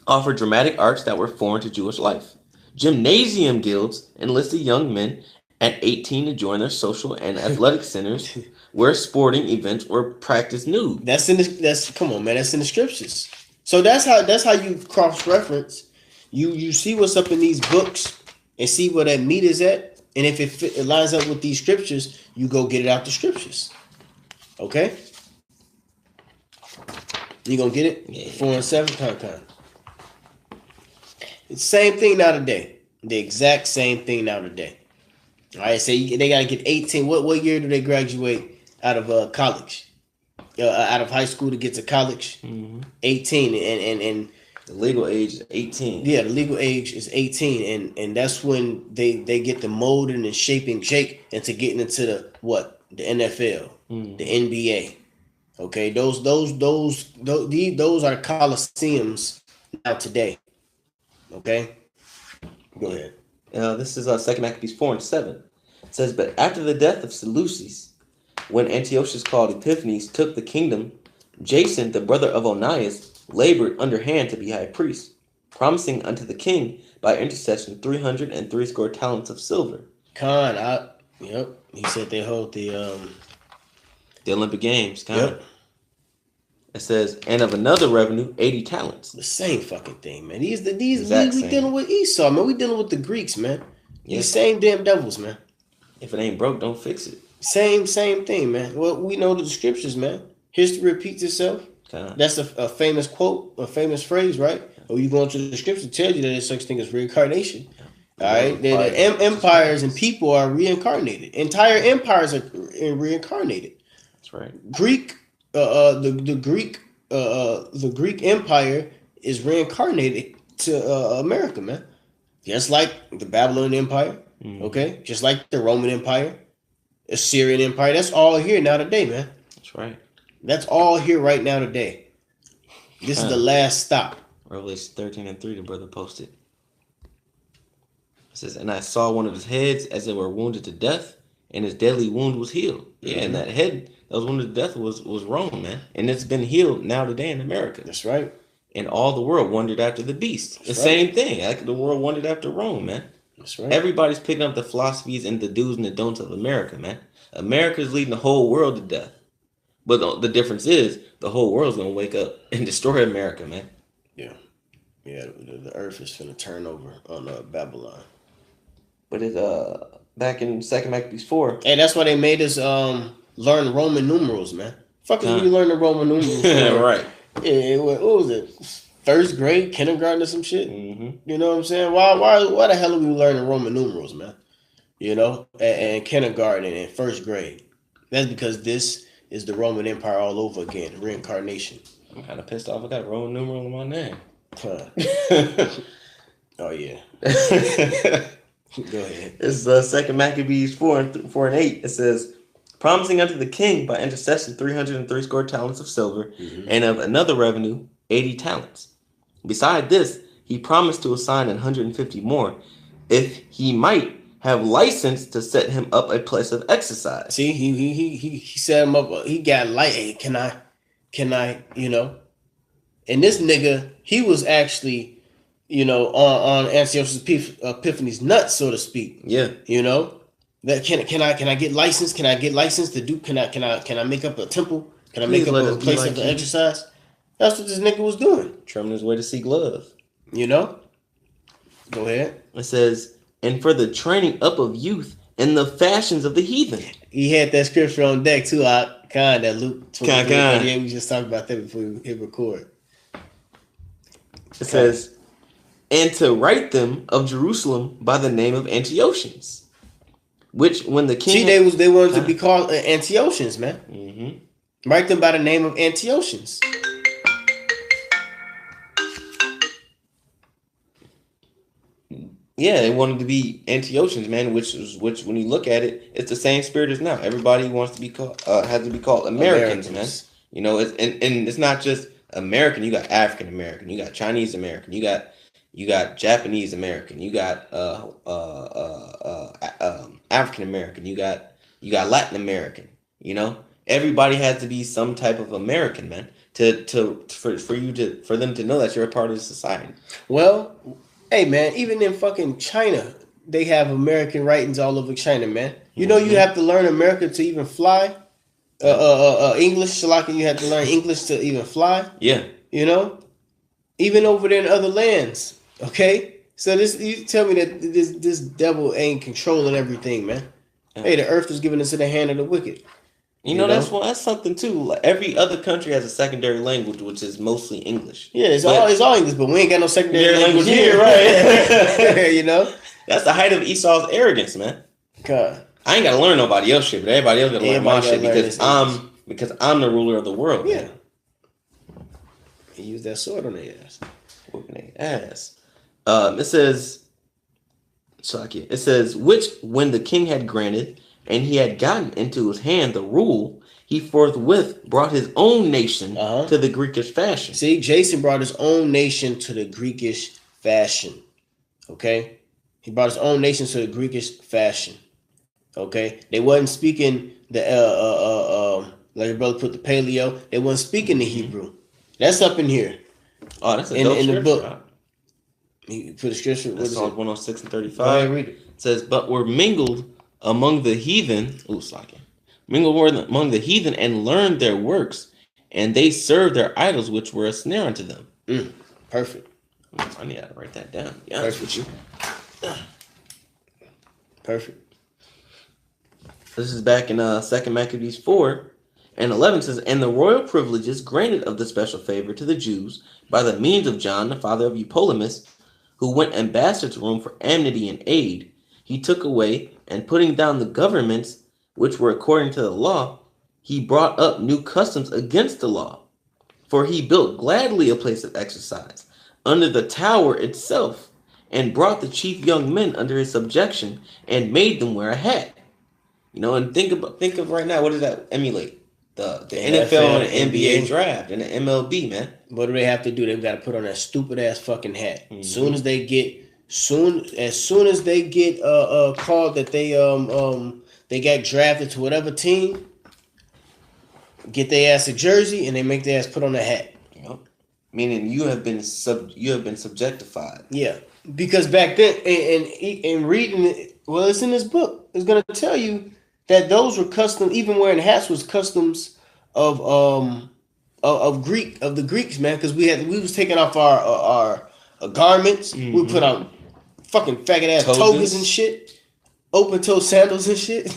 offered dramatic arts that were foreign to Jewish life. Gymnasium guilds enlisted young men at 18 to join their social and athletic centers, where sporting events were practiced nude. Come on, man. That's in the scriptures. So that's how you cross reference. You see what's up in these books and see where that meat is at, and if it lines up with these scriptures, you go get it out the scriptures. Okay. You gonna get it? Yeah. 4 and 7, kind. It's the same thing now today. The exact same thing now today. All right, say they gotta get 18. What year do they graduate out of college? Out of high school to get to college? 18, and the legal age is 18. Yeah, the legal age is 18, and that's when they get the molding and shaping Jake into getting into the NFL, the NBA. Okay, those are the Coliseums now today. Okay, go ahead. This is 2 Maccabees 4 and 7. It says, but after the death of Seleucus, when Antiochus called Epiphanes took the kingdom, Jason, the brother of Onias, labored underhand to be high priest, promising unto the king by intercession 360 talents of silver. Yep. He said they hold the Olympic Games. Yep. It says, and of another revenue, 80 talents. The same fucking thing, man. We dealing with Esau, man. We dealing with the Greeks, man. These same damn devils, man. If it ain't broke, don't fix it. Same thing, man. Well, we know the scriptures, man. History repeats itself. That's a famous quote, a famous phrase, right? Or you go into the scripture, it tells you that there's such thing as reincarnation. All right, the empires and people are reincarnated. Entire empires are reincarnated. That's right. The Greek Empire is reincarnated to America, man. Just like the Babylonian Empire, okay? Just like the Roman Empire, Assyrian Empire. That's all here now today, man. That's right. That's all here right now today. This is the last stop. Revelation 13:3, the brother posted. It says, and I saw one of his heads as it were wounded to death, and his deadly wound was healed. Yeah, and that head that was wounded to death was Rome, man. And it's been healed now today in America. That's right. And all the world wondered after the beast. The same thing. Like the world wondered after Rome, man. That's right. Everybody's picking up the philosophies and the do's and the don'ts of America, man. America's leading the whole world to death. But the difference is the whole world's going to wake up and destroy America, man. Yeah. Yeah, the earth is going to turn over on Babylon. But it's back in 2 Maccabees 4. Hey, that's why they made us learn Roman numerals, man. Fuck is we learn the Roman numerals? Right. Yeah, what was it? First grade, kindergarten or some shit? Mm-hmm. You know what I'm saying? Why the hell are we learning Roman numerals, man? You know, and kindergarten and first grade. That's because this is the Roman Empire all over again, reincarnation. I'm kind of pissed off. I got a Roman numeral in my name. Huh. Oh, yeah. Go ahead. It's 2 Maccabees 4 and 8. It says, promising unto the king by intercession 303 score talents of silver, and of another revenue 80 talents. Beside this, he promised to assign 150 more, if he might have license to set him up a place of exercise. See, he set him up. He got light. Hey, can I? You know, and this nigga, he was actually, you know, on Antiochus Epiphanes' nuts, so to speak. Yeah. You know, that can I get licensed? Can I get licensed to do? Can I make up a temple? Can I make up a place of exercise? That's what this nigga was doing. Trimming his way to seek love. You know. Go ahead. It says, and for the training up of youth in the fashions of the heathen. He had that scripture on deck too. That Luke 23. Yeah, we just talked about that before we hit record. It says, and to write them of Jerusalem by the name of Antiochians, which when the king they wanted to be called Antiochians, man. Mm-hmm. Write them by the name of Antiochians. Yeah, they wanted to be Antiochians, man. Which when you look at it, it's the same spirit as now. Everybody wants to be called, has to be called Americans, man. You know, it's and it's not just American. You got African American, you got Chinese American, you got Japanese American, you got African American, you got Latin American. You know, everybody has to be some type of American, man. For them to know that you're a part of the society. Well. Hey, man, even in fucking China, they have American writings all over China, man. You know you have to learn America to even fly. English, Shalaka, you have to learn English to even fly. Yeah. You know? Even over there in other lands, okay? So you tell me that this devil ain't controlling everything, man. Yeah. Hey, the earth is given into the hand of the wicked. You know? That's something too. Like every other country has a secondary language, which is mostly English. Yeah, it's all English, but we ain't got no secondary language here, right? You know, that's the height of Esau's arrogance, man. God, I ain't got to learn nobody else shit, but everybody else got to learn my shit because I'm the ruler of the world. Yeah, he used that sword on their ass, whooping their ass. It says, which when the king had granted. And he had gotten into his hand the rule, he forthwith brought his own nation to the Greekish fashion. See, Jason brought his own nation to the Greekish fashion. Okay? He brought his own nation to the Greekish fashion. Okay? They wasn't speaking the, like your brother put the paleo, they wasn't speaking the Hebrew. That's up in here. Oh, that's a dope in the book. Right? He put a scripture. That's Psalms 106 and 35. Go ahead, read it. It says, but were mingled among the heathen, among the heathen, and learned their works, and they served their idols, which were a snare unto them. Perfect. I need to write that down. Yeah, with you. Perfect. This is back in 2 Maccabees 4:11 says, and the royal privileges granted of the special favor to the Jews by the means of John, the father of Eupolemus, who went ambassador to Rome for amity and aid, he took away, and putting down the governments which were according to the law, he brought up new customs against the law. For he built gladly a place of exercise under the tower itself, and brought the chief young men under his subjection, and made them wear a hat. And think of right now, what does that emulate? The NFL and the NBA draft and the MLB, man. What do they have to do? They've got to put on that stupid ass fucking hat. Mm-hmm. As soon as they get called that they got drafted to whatever team, get their ass a jersey and they make their ass put on a hat. Yep. Meaning you have been subjectified. Yeah, because back then, and reading it, well, it's in this book. It's gonna tell you that those were customs. Even wearing hats was customs of the Greeks, man. Because we was taking off our garments. Mm-hmm. We put on fucking faggot ass togas and shit, open toe sandals and shit.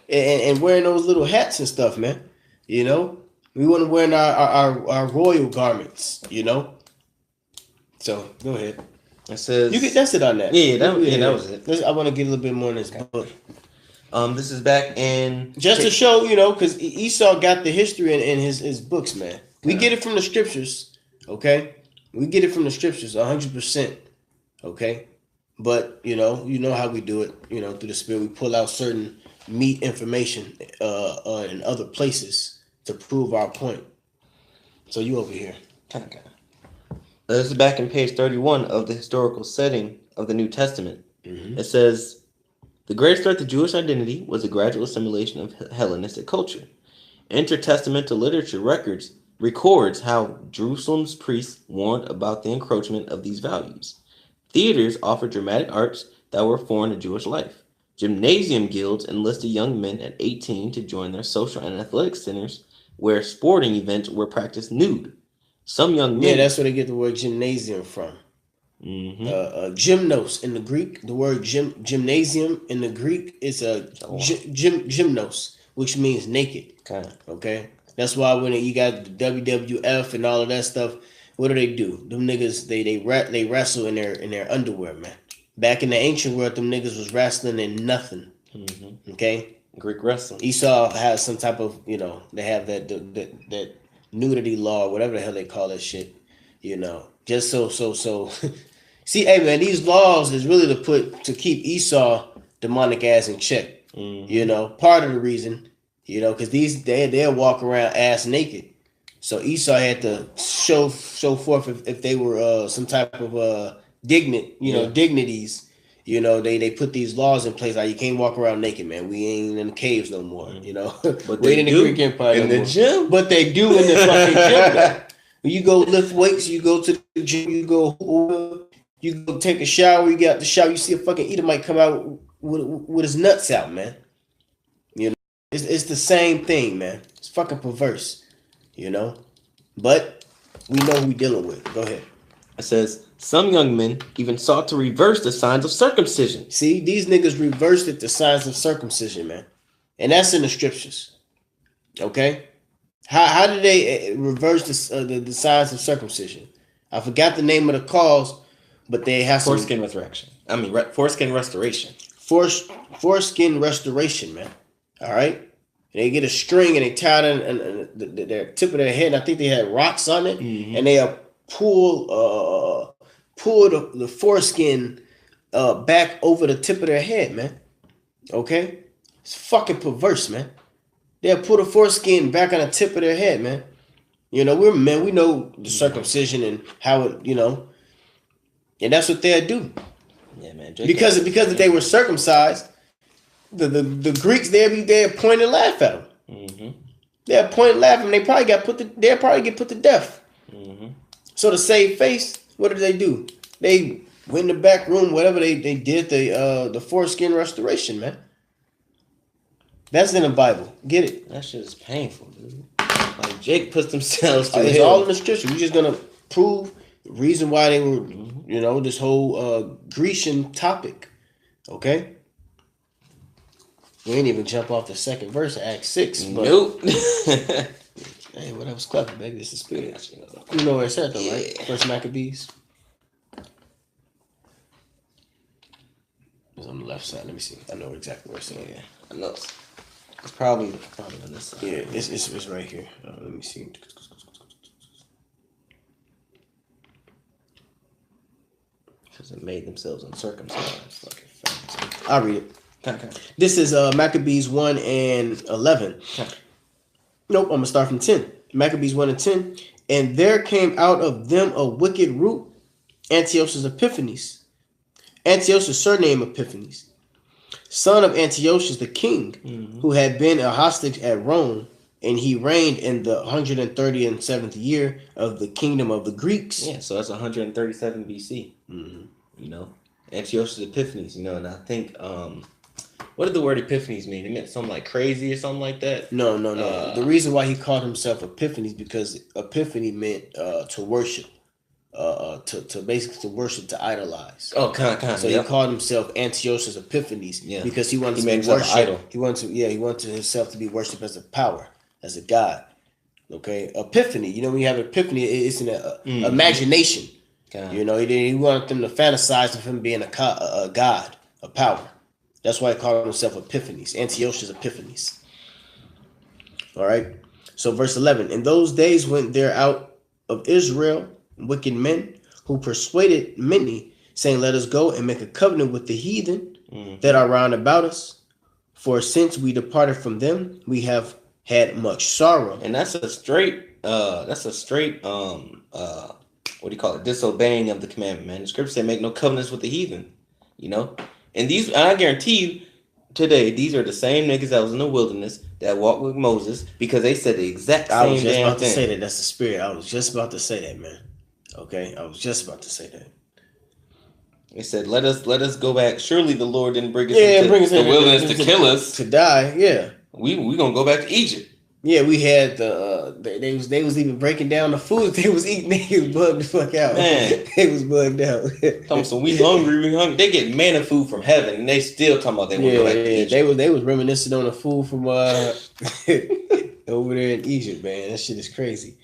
And wearing those little hats and stuff, man. We weren't wearing our royal garments. So go ahead. It says that's it on that. Yeah, that was it. I want to get a little bit more in this book. This is back in just to show, because Esau got the history in his books, man. We get it from the scriptures, okay? We get it from the scriptures, 100%, okay? But you know how we do it, through the spirit. We pull out certain meat information in other places to prove our point. So you over here. Okay. This is back in page 31 of the historical setting of the New Testament. Mm-hmm. It says, the great threat to Jewish identity was a gradual assimilation of Hellenistic culture. Intertestamental literature records how Jerusalem's priests warned about the encroachment of these values. Theaters offered dramatic arts that were foreign to Jewish life. Gymnasium guilds enlisted young men at 18 to join their social and athletic centers where sporting events were practiced nude. Some young men... Yeah, that's where they get the word gymnasium from. Mm-hmm. Gymnos in the Greek, the word gymnasium in the Greek is gymnos, which means naked. Okay? That's why when you got the WWF and all of that stuff, what do? Them niggas, they wrestle in their underwear, man. Back in the ancient world, them niggas was wrestling in nothing. Mm-hmm. Okay? Greek wrestling. Esau has some type of, they have that nudity law, whatever the hell they call that shit, just so. See, hey man, these laws is really to keep Esau demonic ass in check. Mm-hmm. Part of the reason, because they'll walk around ass naked. So Esau had to show forth if they were some type of dignities. They put these laws in place. Like, you can't walk around naked, man. We ain't in the caves no more. But they in the Greek Empire in the gym. But they do in the fucking gym. Now. When you go lift weights, you go to the gym, you go take a shower. You get out the shower, you see a fucking Edomite come out with his nuts out, man. It's the same thing, man. It's fucking perverse, But we know who we dealing with. Go ahead. It says, some young men even sought to reverse the signs of circumcision. See, these niggas reversed it, the signs of circumcision, man. And that's in the scriptures. Okay? How did they reverse the signs of circumcision? I forgot the name of the cause, but they have foreskin restoration. Foreskin restoration. Foreskin restoration, man. All right? And they get a string and they tie it in the tip of their head. And I think they had rocks on it. Mm-hmm. And they pull the foreskin back over the tip of their head, man. Okay? It's fucking perverse, man. They'll put a foreskin back on the tip of their head, man. We're men. We know the circumcision and how it, and that's what they'll do. Yeah, man. Because if they were circumcised, the Greeks they'll point and laugh at them. Mm-hmm. They'll point and laugh at them. They'll probably get put to death. Mm-hmm. So to save face, what did they do? They went in the back room, whatever they did, the foreskin restoration, man. That's in the Bible. Get it? That shit is painful, dude. Like Jake puts themselves to It's hell. all in the scripture. We're just gonna prove the reason why they were, this whole Grecian topic. Okay. We ain't even jump off the second verse of Acts 6. But, Nope. hey, what was clever, baby? This is spirit. You know where it's at, though, right? First Maccabees. It's on the left side. Let me see. I know exactly where it's at. Yeah, I know. It's probably on this side. Yeah, it's right here. Let me see. Because they made themselves uncircumcised. Fucking facts. I'll read it. Okay. This is Maccabees 1 and 11. Okay. Nope, I'm going to start from 10. Maccabees 1 and 10. And there came out of them a wicked root, Antiochus Epiphanes. Antiochus' surname Epiphanes, son of Antiochus the king, who had been a hostage at Rome, and he reigned in the 137th year of the kingdom of the Greeks. Yeah, so that's 137 BC. You know, Antiochus Epiphanes. You know, and I think what did the word Epiphanes mean? It meant something like crazy or something like that. No. The reason why he called himself Epiphanes because Epiphany meant to worship. To basically to worship, to idolize. Oh, kind of. So he called himself Antiochus Epiphanes because he wanted to be worshipped. Idol. He wanted himself to be worshipped as a power, as a god. Okay, Epiphany. When you have Epiphany, it's an imagination. He wanted them to fantasize of him being a god, a power. That's why he called himself Epiphanes, Antiochus Epiphanes. All right. So verse 11. In those days went there out of Israel wicked men who persuaded many, saying, let us go and make a covenant with the heathen that are round about us. For since we departed from them, we have had much sorrow. And that's a straight what do you call it? Disobeying of the commandment, man. The scripture said make no covenants with the heathen. And I guarantee you today, these are the same niggas that was in the wilderness that walked with Moses because they said the exact same thing. I was just about to say that. That's the spirit. I was just about to say that, man. Okay, I was just about to say that. They said, "Let us go back. Surely the Lord didn't bring us into the wilderness to kill us, to die." Yeah, we gonna go back to Egypt. Yeah, we had they was even breaking down the food they was eating. They was bugged the fuck out. Man, they was bugged out. So we hungry. They get manna food from heaven, and they still talking about they want to go back to Egypt. They was reminiscing on the food from over there in Egypt, man. That shit is crazy.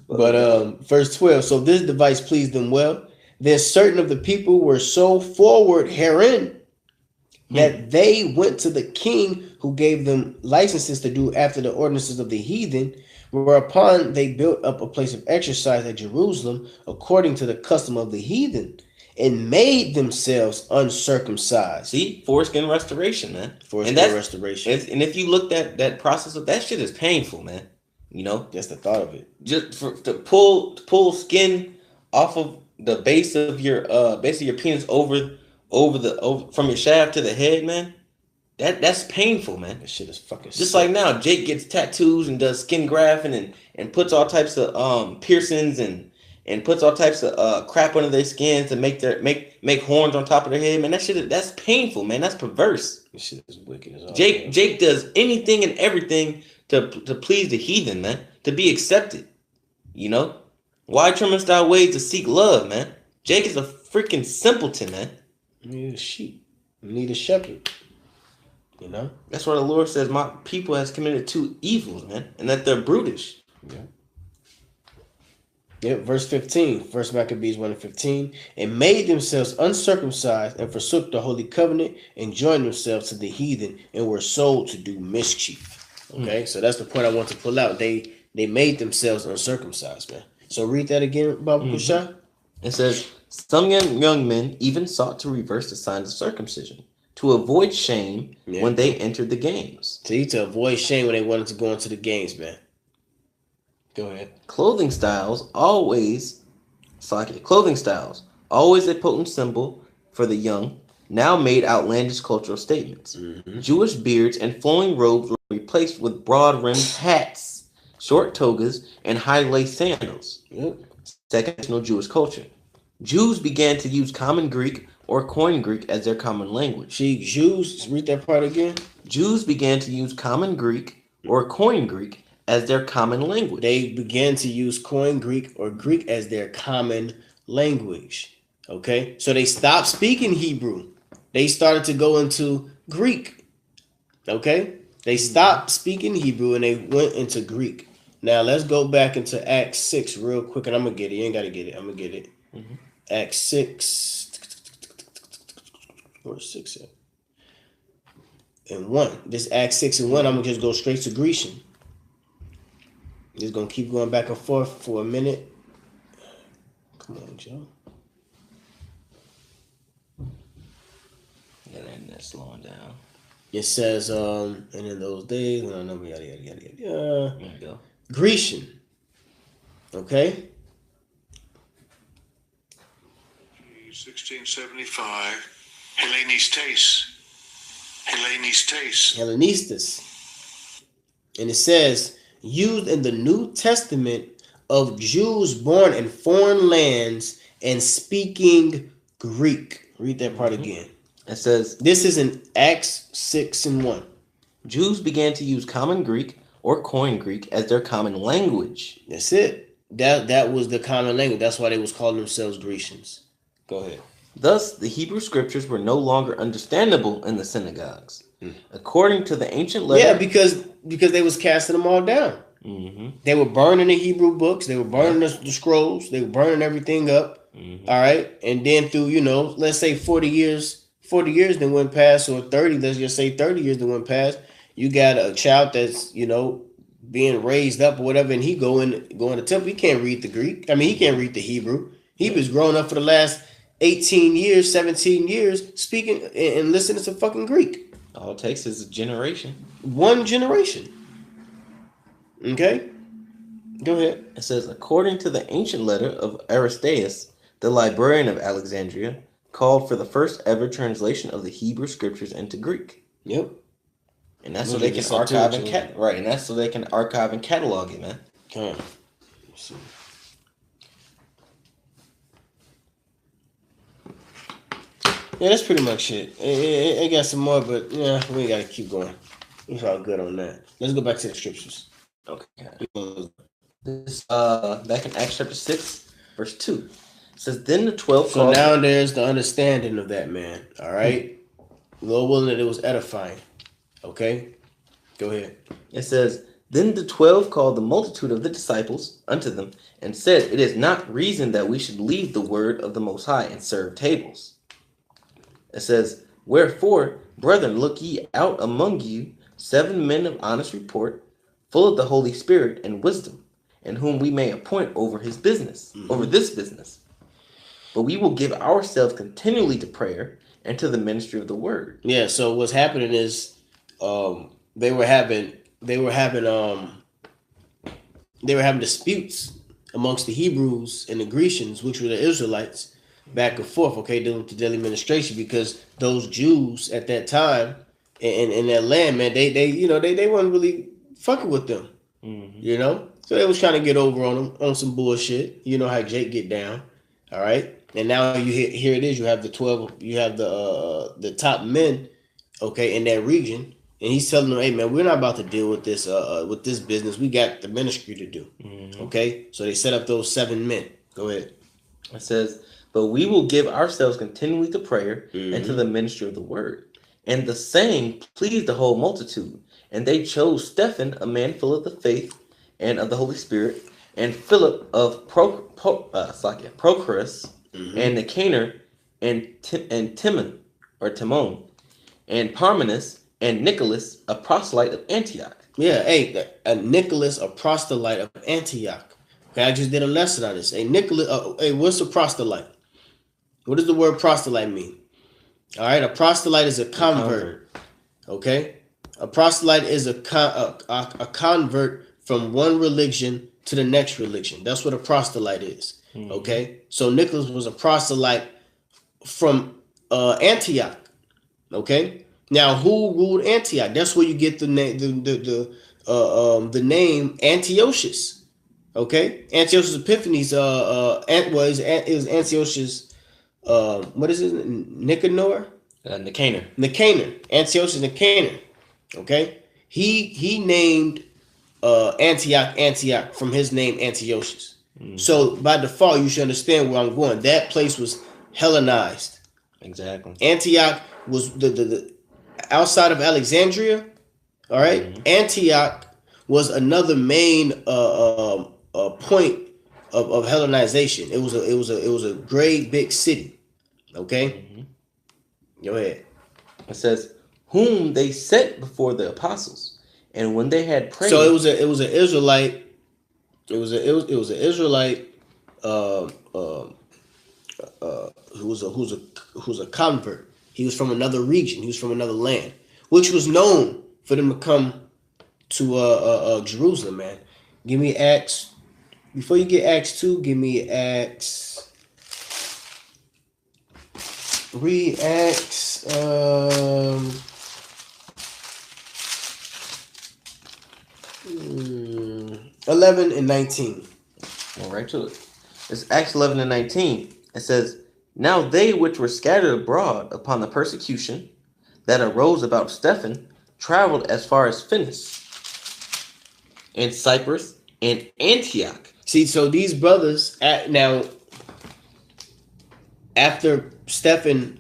But verse 12. So this device pleased them well. Then certain of the people were so forward herein that they went to the king, who gave them licenses to do after the ordinances of the heathen, whereupon they built up a place of exercise at Jerusalem according to the custom of the heathen, and made themselves uncircumcised. See, foreskin restoration, man. Foreskin restoration. And if you looked at that process of that shit is painful, man. Just the thought of it. Just to pull skin off of the base of your penis over from your shaft to the head, man. That's painful, man. That shit is fucking just sick. Like now, Jake gets tattoos and does skin grafting and puts all types of piercings and puts all types of crap under their skins to make horns on top of their head, man. That's painful, man. That's perverse. This shit is wicked as all. Jake does anything and everything to please the heathen, man. To be accepted. Why trimmest thy ways to seek love, man? Jake is a freaking simpleton, man. You need a sheep. You need a shepherd. That's why the Lord says my people has committed two evils, man, and that they're brutish. Yeah. Verse 15, First Maccabees 1 and 15, and made themselves uncircumcised and forsook the holy covenant and joined themselves to the heathen and were sold to do mischief. Okay, so that's the point I want to pull out. They made themselves uncircumcised, man. So read that again, Baba Kusha. It says, some young men even sought to reverse the signs of circumcision to avoid shame when they entered the games. To avoid shame when they wanted to go into the games, man. Go ahead. Clothing styles, always a potent symbol for the young, now made outlandish cultural statements. Jewish beards and flowing robes were replaced with broad-rimmed hats, short togas, and high-laced sandals. Second national Jewish culture. Jews began to use Common Greek or Koine Greek as their common language. Jews, read that part again. Jews began to use Common Greek or Koine Greek as their common language. They began to use Koine Greek or Greek as their common language. Okay, so they stopped speaking Hebrew. They started to go into Greek. Okay, they stopped speaking Hebrew and they went into Greek. Now let's go back into Acts 6 real quick, and I'm gonna get it. You ain't gotta get it. I'm gonna get it. Acts 6. Where's 6 at? And 1. This Acts 6 and 1, I'm gonna just go straight to Grecian. Just gonna keep going back and forth for a minute. Come on, Joe. Yeah, that's slowing down. It says, and in those days, no, yada yada yada yada. There you go. Grecian. Okay. 1675. Hellenistus. And it says, used in the New Testament of Jews born in foreign lands and speaking Greek. Read that part again. It says, this is in Acts 6 and 1. Jews began to use common Greek or Koine Greek as their common language. That's it. That was the common language. That's why they was calling themselves Grecians. Go ahead. Thus, the Hebrew scriptures were no longer understandable in the synagogues. According to the ancient letter... Yeah, because they was casting them all down. They were burning the Hebrew books. They were burning the scrolls. They were burning everything up. All right? And then through, let's say 40 years then went past, or 30, let's just say 30 years then went past. You got a child that's, being raised up or whatever, and he going to temple. He can't read the Greek. I mean, he can't read the Hebrew. He was growing up for the last 18 years, 17 years, speaking and listening to fucking Greek. All it takes is a generation. One generation. Okay? Go ahead. It says, according to the ancient letter of Aristaeus, the librarian of Alexandria, called for the first ever translation of the Hebrew scriptures into Greek. Yep. And that's so they can archive and and that's so they can archive and catalog it, man. Okay. Let's see. Yeah, that's pretty much it. It got some more, but yeah, we got to keep going. It's all good on that. Let's go back to the scriptures. Okay. This back in Acts chapter 6, verse 2. It says, then the 12 So now there's the understanding of that, man. All right? Lord willing that it was edifying. Okay? Go ahead. It says, then the 12 called the multitude of the disciples unto them, and said, it is not reason that we should leave the word of the Most High and serve tables. It says, wherefore, brethren, look ye out among you 7 men of honest report, full of the Holy Spirit and wisdom, and whom we may appoint over his business, over this business. But we will give ourselves continually to prayer and to the ministry of the word. Yeah, so what's happening is they were having disputes amongst the Hebrews and the Grecians, which were the Israelites, back and forth, okay, dealing with the daily ministration, because those Jews at that time in that land, man, they weren't really fucking with them. So they was trying to get over on them on some bullshit. You know how Jake get down. All right. And now here it is. You have the 12. You have the top men, okay, in that region, and he's telling them, "Hey, man, we're not about to deal with this business. We got the ministry to do." Okay. So they set up those 7 men. Go ahead. It says, "But we will give ourselves continually to prayer and to the ministry of the word." And the saying pleased the whole multitude, and they chose Stephen, a man full of the faith and of the Holy Spirit, and Philip of Prochorus, and Nicanor, and Timon, and Parmenas, and Nicholas, a proselyte of Antioch. Yeah, hey, Nicholas, a proselyte of Antioch. Okay, I just did a lesson on this. Hey, Nicholas, what's a proselyte? What does the word proselyte mean? All right, a proselyte is a convert. Okay, a proselyte is a convert from one religion to the next religion. That's what a proselyte is. Okay, so Nicholas was a proselyte from Antioch. Okay, now who ruled Antioch? That's where you get the name, the name Antiochus. Okay, Antiochus Epiphanes. Was Antiochus. What is it? Nicanor. Nicanor. Antiochus Nicanor. Okay, he named Antioch from his name Antiochus. So by default, you should understand where I'm going. That place was Hellenized. Exactly. Antioch was the outside of Alexandria. All right, Antioch was another main point of Hellenization. It was a great big city. Okay, go ahead. It says, "Whom they set before the apostles, and when they had prayed." So it was an Israelite. It was an Israelite who's a convert. He was from another region. He was from another land, which was known for them to come to Jerusalem. Man, give me Acts. Before you get Acts 2, give me Acts. Read Acts. 11 and 19. All right to it. It's Acts 11 and 19. It says, "Now they which were scattered abroad upon the persecution that arose about Stephen traveled as far as Phoenice and Cyprus and Antioch." See, so these brothers now after Stephen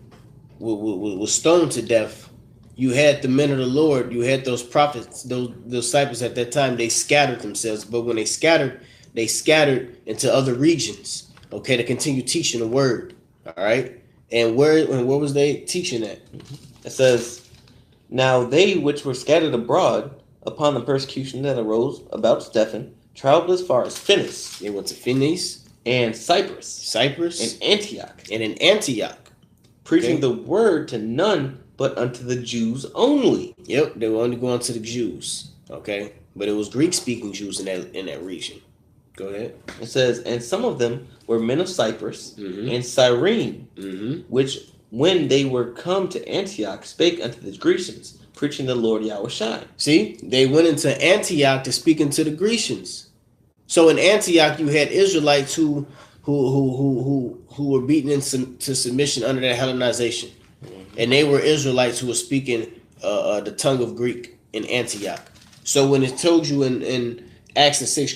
was stoned to death, you had the men of the Lord, you had those prophets, those disciples at that time. They scattered themselves, but when they scattered into other regions. Okay, to continue teaching the word. All right, and where was they teaching at? It says, "Now they which were scattered abroad upon the persecution that arose about Stephen traveled as far as Phoenice." They went to Phoenice and Cyprus and Antioch. And in Antioch, preaching the word to none but unto the Jews only. Yep, they were only going to the Jews. Okay, but it was Greek-speaking Jews in that region. Go ahead. It says, "And some of them were men of Cyprus and Cyrene, which when they were come to Antioch spake unto the Grecians, preaching the Lord Yahushua." See, they went into Antioch to speak unto the Grecians. So in Antioch, you had Israelites who were beaten into submission under that Hellenization, and they were Israelites who were speaking the tongue of Greek in Antioch. So when it told you in Acts the sixth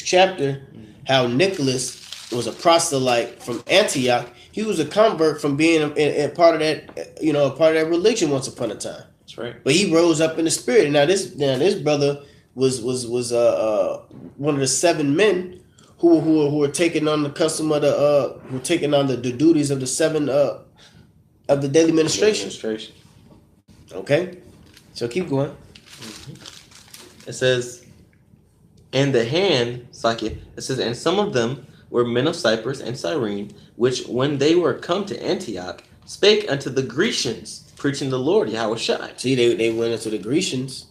chapter, how Nicholas was a proselyte from Antioch, he was a convert from being a part of that, a part of that religion once upon a time. That's right. But he rose up in the spirit. Now this brother was one of the 7 men who were taking on the custom of who were taking on the duties of the 7 of the daily ministration. Okay, so keep going. It says, "And the hand," it says, "and some of them were men of Cyprus and Cyrene, which when they were come to Antioch spake unto the Grecians, preaching the Lord Yahushua." See, they went into the Grecians,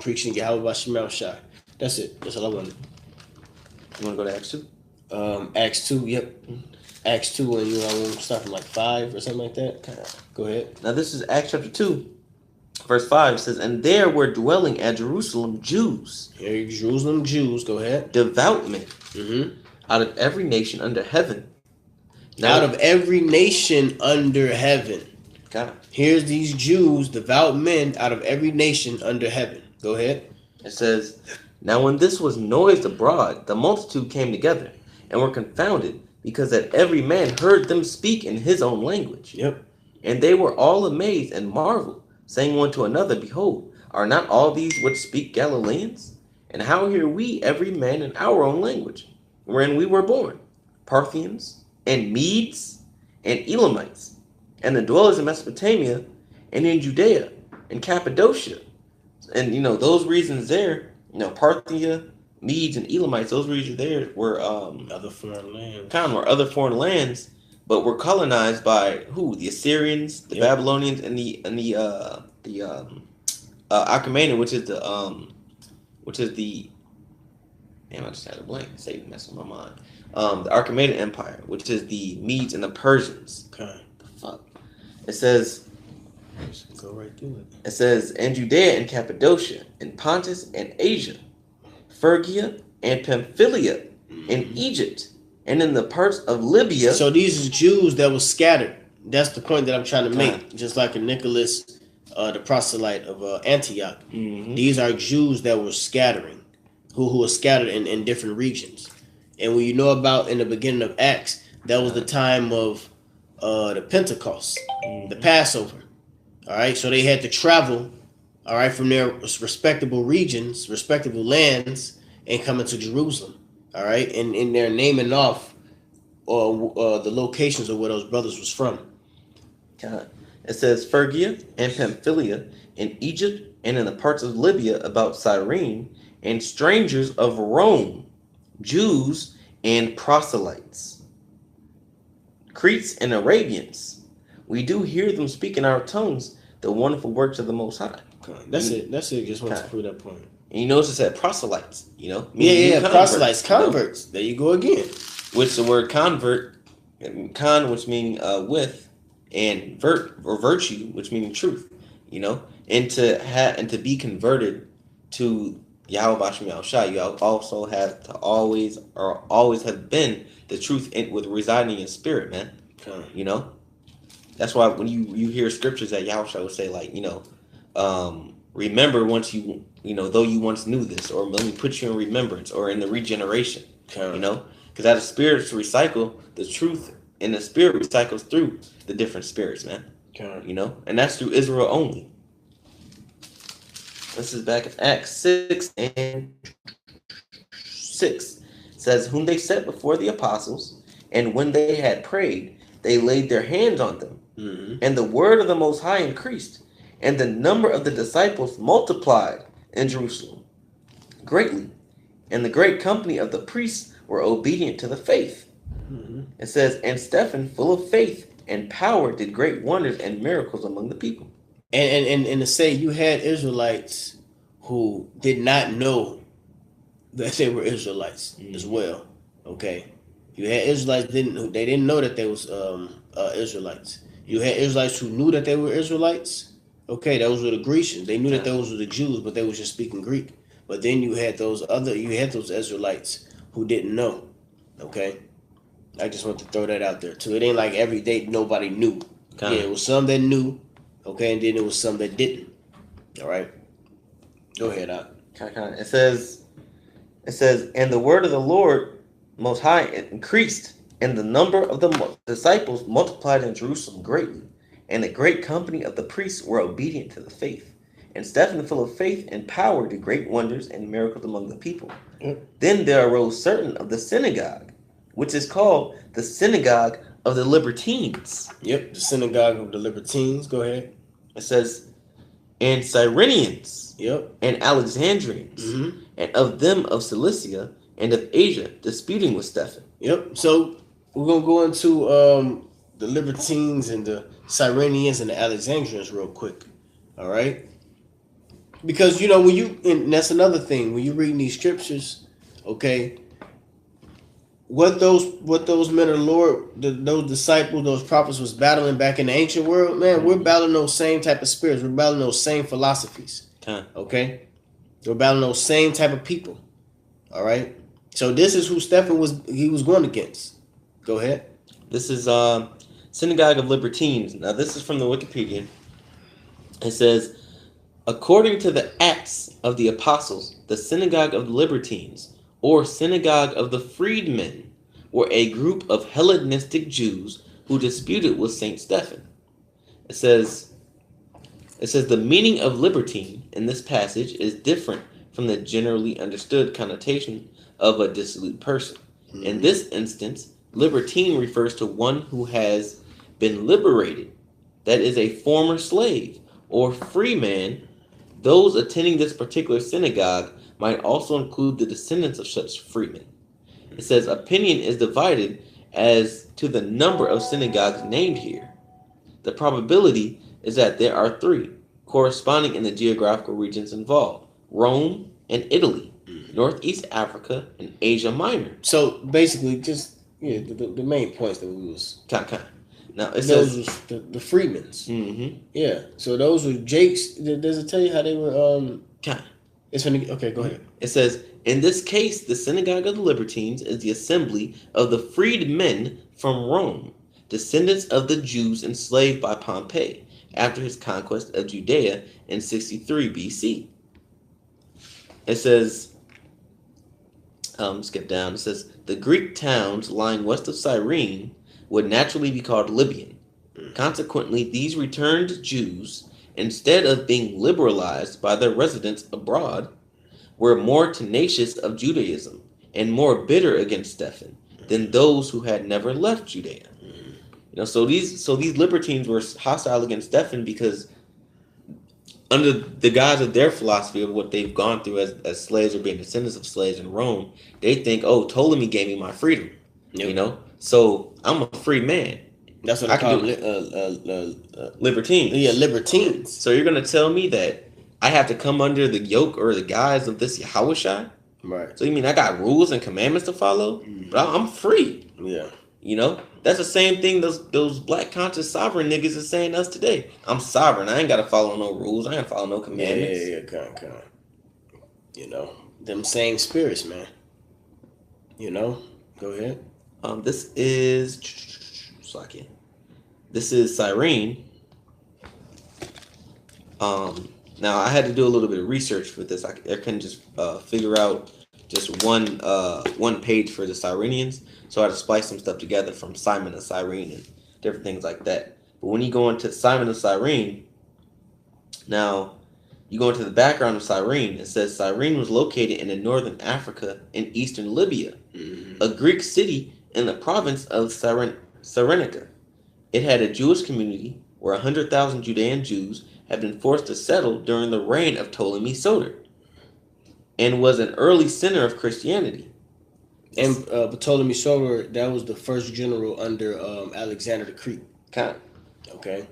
preaching Yahweh Shema Shai. That's it. That's all I wanted. You want to go to Acts 2? Acts 2, yep. Acts 2, and we'll start from like 5 or something like that. Go ahead. Now this is Acts chapter 2, verse 5. It says, "And there were dwelling at Jerusalem Jews." Here, Jerusalem Jews. Go ahead. "Devout men, out of every nation under heaven." Now, out of every nation under heaven. God. Here's these Jews, devout men, out of every nation under heaven. Go ahead. It says, "Now when this was noised abroad, the multitude came together, and were confounded, because that every man heard them speak in his own language. Yep. And they were all amazed and marveled, saying one to another, Behold, are not all these which speak Galileans? And how hear we every man in our own language, wherein we were born, Parthians, and Medes, and Elamites, and the dwellers in Mesopotamia, and in Judea, and Cappadocia." And, those regions there, Parthia, Medes, and Elamites, those regions there were other foreign lands. Other foreign lands, but were colonized by who? The Assyrians, the Babylonians, and the Achaemenid, which is the damn, I just had a blank. Satan messing with my mind. The Achaemenid Empire, which is the Medes and the Persians. Okay. The fuck. It says. Go right through it. It says, "And Judea and Cappadocia, and Pontus and Asia, Phrygia and Pamphylia, and Egypt, and in the parts of Libya." So these are Jews that were scattered. That's the point that I'm trying to make. Just like in Nicholas the proselyte of Antioch. Mm-hmm. These are Jews that were scattering, who were scattered in different regions. And when you know about in the beginning of Acts, that was the time of the Pentecost, the Passover. All right, so they had to travel, all right, from their respectable regions, respectable lands, and come into Jerusalem. All right, and they're naming off the locations of where those brothers was from. It says Phrygia and Pamphylia in Egypt and in the parts of Libya about Cyrene, and strangers of Rome, Jews and proselytes, Cretes and Arabians. We do hear them speak in our tongues the wonderful works of the Most High. That's it. That's it. Just want to prove that point. And you notice it said proselytes, you know? Yeah, proselytes, converts. You know? There you go again. Which the word convert, con, which meaning with, and vert or virtue, which meaning truth, you know? And to be converted to Yahweh Bashem Yahushua, you also have to always have been the truth with residing in your spirit, man. You know? That's why when you hear scriptures that Yahushua would say, like, you know, remember once you know, though you once knew this, or let me put you in remembrance, or in the regeneration, you know? Because as the spirits recycle, the truth in the spirit recycles through the different spirits, man. You know? And that's through Israel only. This is back in Acts 6 and 6. It says, whom they set before the apostles, and when they had prayed, they laid their hands on them. Mm-hmm. And the word of the Most High increased, and the number of the disciples multiplied in Jerusalem greatly. And the great company of the priests were obedient to the faith. Mm-hmm. It says, and Stephen, full of faith and power, did great wonders and miracles among the people. And to say you had Israelites who did not know that they were Israelites as well. Okay, you had Israelites they didn't know that they was Israelites. You had Israelites who knew that they were Israelites. Okay, those were the Grecians. They knew that those were the Jews, but they was just speaking Greek. But then you had those Israelites who didn't know. Okay, I just want to throw that out there too. It ain't like every day nobody knew. Yeah, it was some that knew. Okay, and then it was some that didn't. All right, go ahead, Doc. It says, and the word of the Lord Most High increased, and the number of the disciples multiplied in Jerusalem greatly, and a great company of the priests were obedient to the faith. And Stephen, full of faith and power, did great wonders and miracles among the people. Then there arose certain of the synagogue, which is called the synagogue of the Libertines. Yep, the synagogue of the Libertines. Go ahead. It says, and Cyrenians. Yep. And Alexandrians. Mm-hmm. And of them of Cilicia and of Asia, disputing with Stephen. Yep. So we're gonna go into the Libertines and the Cyrenians and the Alexandrians real quick. All right. Because you know and that's another thing when you read these scriptures, okay. What those men of the Lord, those disciples, those prophets was battling back in the ancient world, man, we're battling those same type of spirits. We're battling those same philosophies. Okay? We're battling those same type of people. All right? So this is who Stephen was going against. Go ahead. This is Synagogue of Libertines. Now this is from the Wikipedia. It says, according to the Acts of the Apostles, the Synagogue of the Libertines, or Synagogue of the Freedmen, were a group of Hellenistic Jews who disputed with Saint Stephen. It says the meaning of libertine in this passage is different from the generally understood connotation of a dissolute person. Mm-hmm. In this instance, libertine refers to one who has been liberated, that is a former slave or free man. Those attending this particular synagogue might also include the descendants of such freemen. It says opinion is divided as to the number of synagogues named here. The probability is that there are 3, corresponding in the geographical regions involved: Rome and Italy, Northeast Africa, and Asia Minor. So basically, just the main points that we was Now it those was the Freemans. Mm-hmm. Yeah. So those were Jake's. Does it tell you how they were? It's funny. Okay, go ahead. It says, in this case, the Synagogue of the Libertines is the assembly of the freed men from Rome, descendants of the Jews enslaved by Pompey, after his conquest of Judea in 63 BC. It says, skip down, it says, the Greek towns lying west of Cyrene would naturally be called Libyan. Consequently, these returned Jews, instead of being liberalized by their residents abroad, were more tenacious of Judaism and more bitter against Stephen than those who had never left Judea. So these libertines were hostile against Stephen because under the guise of their philosophy of what they've gone through as slaves or being descendants of slaves in Rome, they think, oh, Ptolemy gave me my freedom. Yep. So I'm a free man. That's what I call libertines. Yeah, libertines. So you're gonna tell me that I have to come under the yoke or the guise of this Yahushua? Right. So you mean I got rules and commandments to follow? Mm-hmm. But I'm free. Yeah. That's the same thing those black conscious sovereign niggas is saying to us today. I'm sovereign. I ain't got to follow no rules. I ain't got to follow no commandments. Yeah. Them same spirits, man. Go ahead. This is Cyrene. Now I had to do a little bit of research with this. I couldn't just figure out just one page for the Cyrenians. So I had to splice some stuff together from Simon of Cyrene and different things like that. But when you go into Simon of Cyrene, now you go into the background of Cyrene, it says Cyrene was located in northern Africa in eastern Libya, a Greek city in the province of Cyrenaica. It had a Jewish community where 100,000 Judean Jews had been forced to settle during the reign of Ptolemy Soter, and was an early center of Christianity. And Ptolemy Soter, that was the first general under Alexander the Greek. Okay.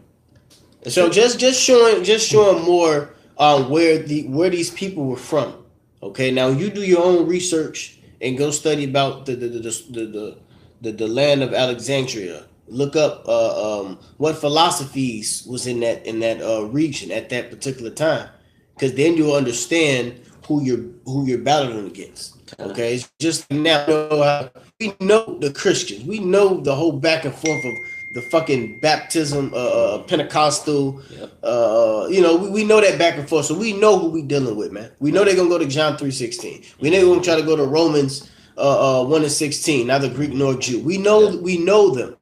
So just showing more where these people were from. Okay. Now you do your own research and go study about the land of Alexandria. Look up what philosophies was in that region at that particular time, because then you'll understand who you're battling against. Okay, it's just now we know the Christians, we know the whole back and forth of the fucking baptism, Pentecostal. Yep. We know that back and forth, so we know who we dealing with, man. We know they're gonna go to John 3:16. We know they're gonna try to go to Romans 1:16. Neither Greek nor Jew. We know them.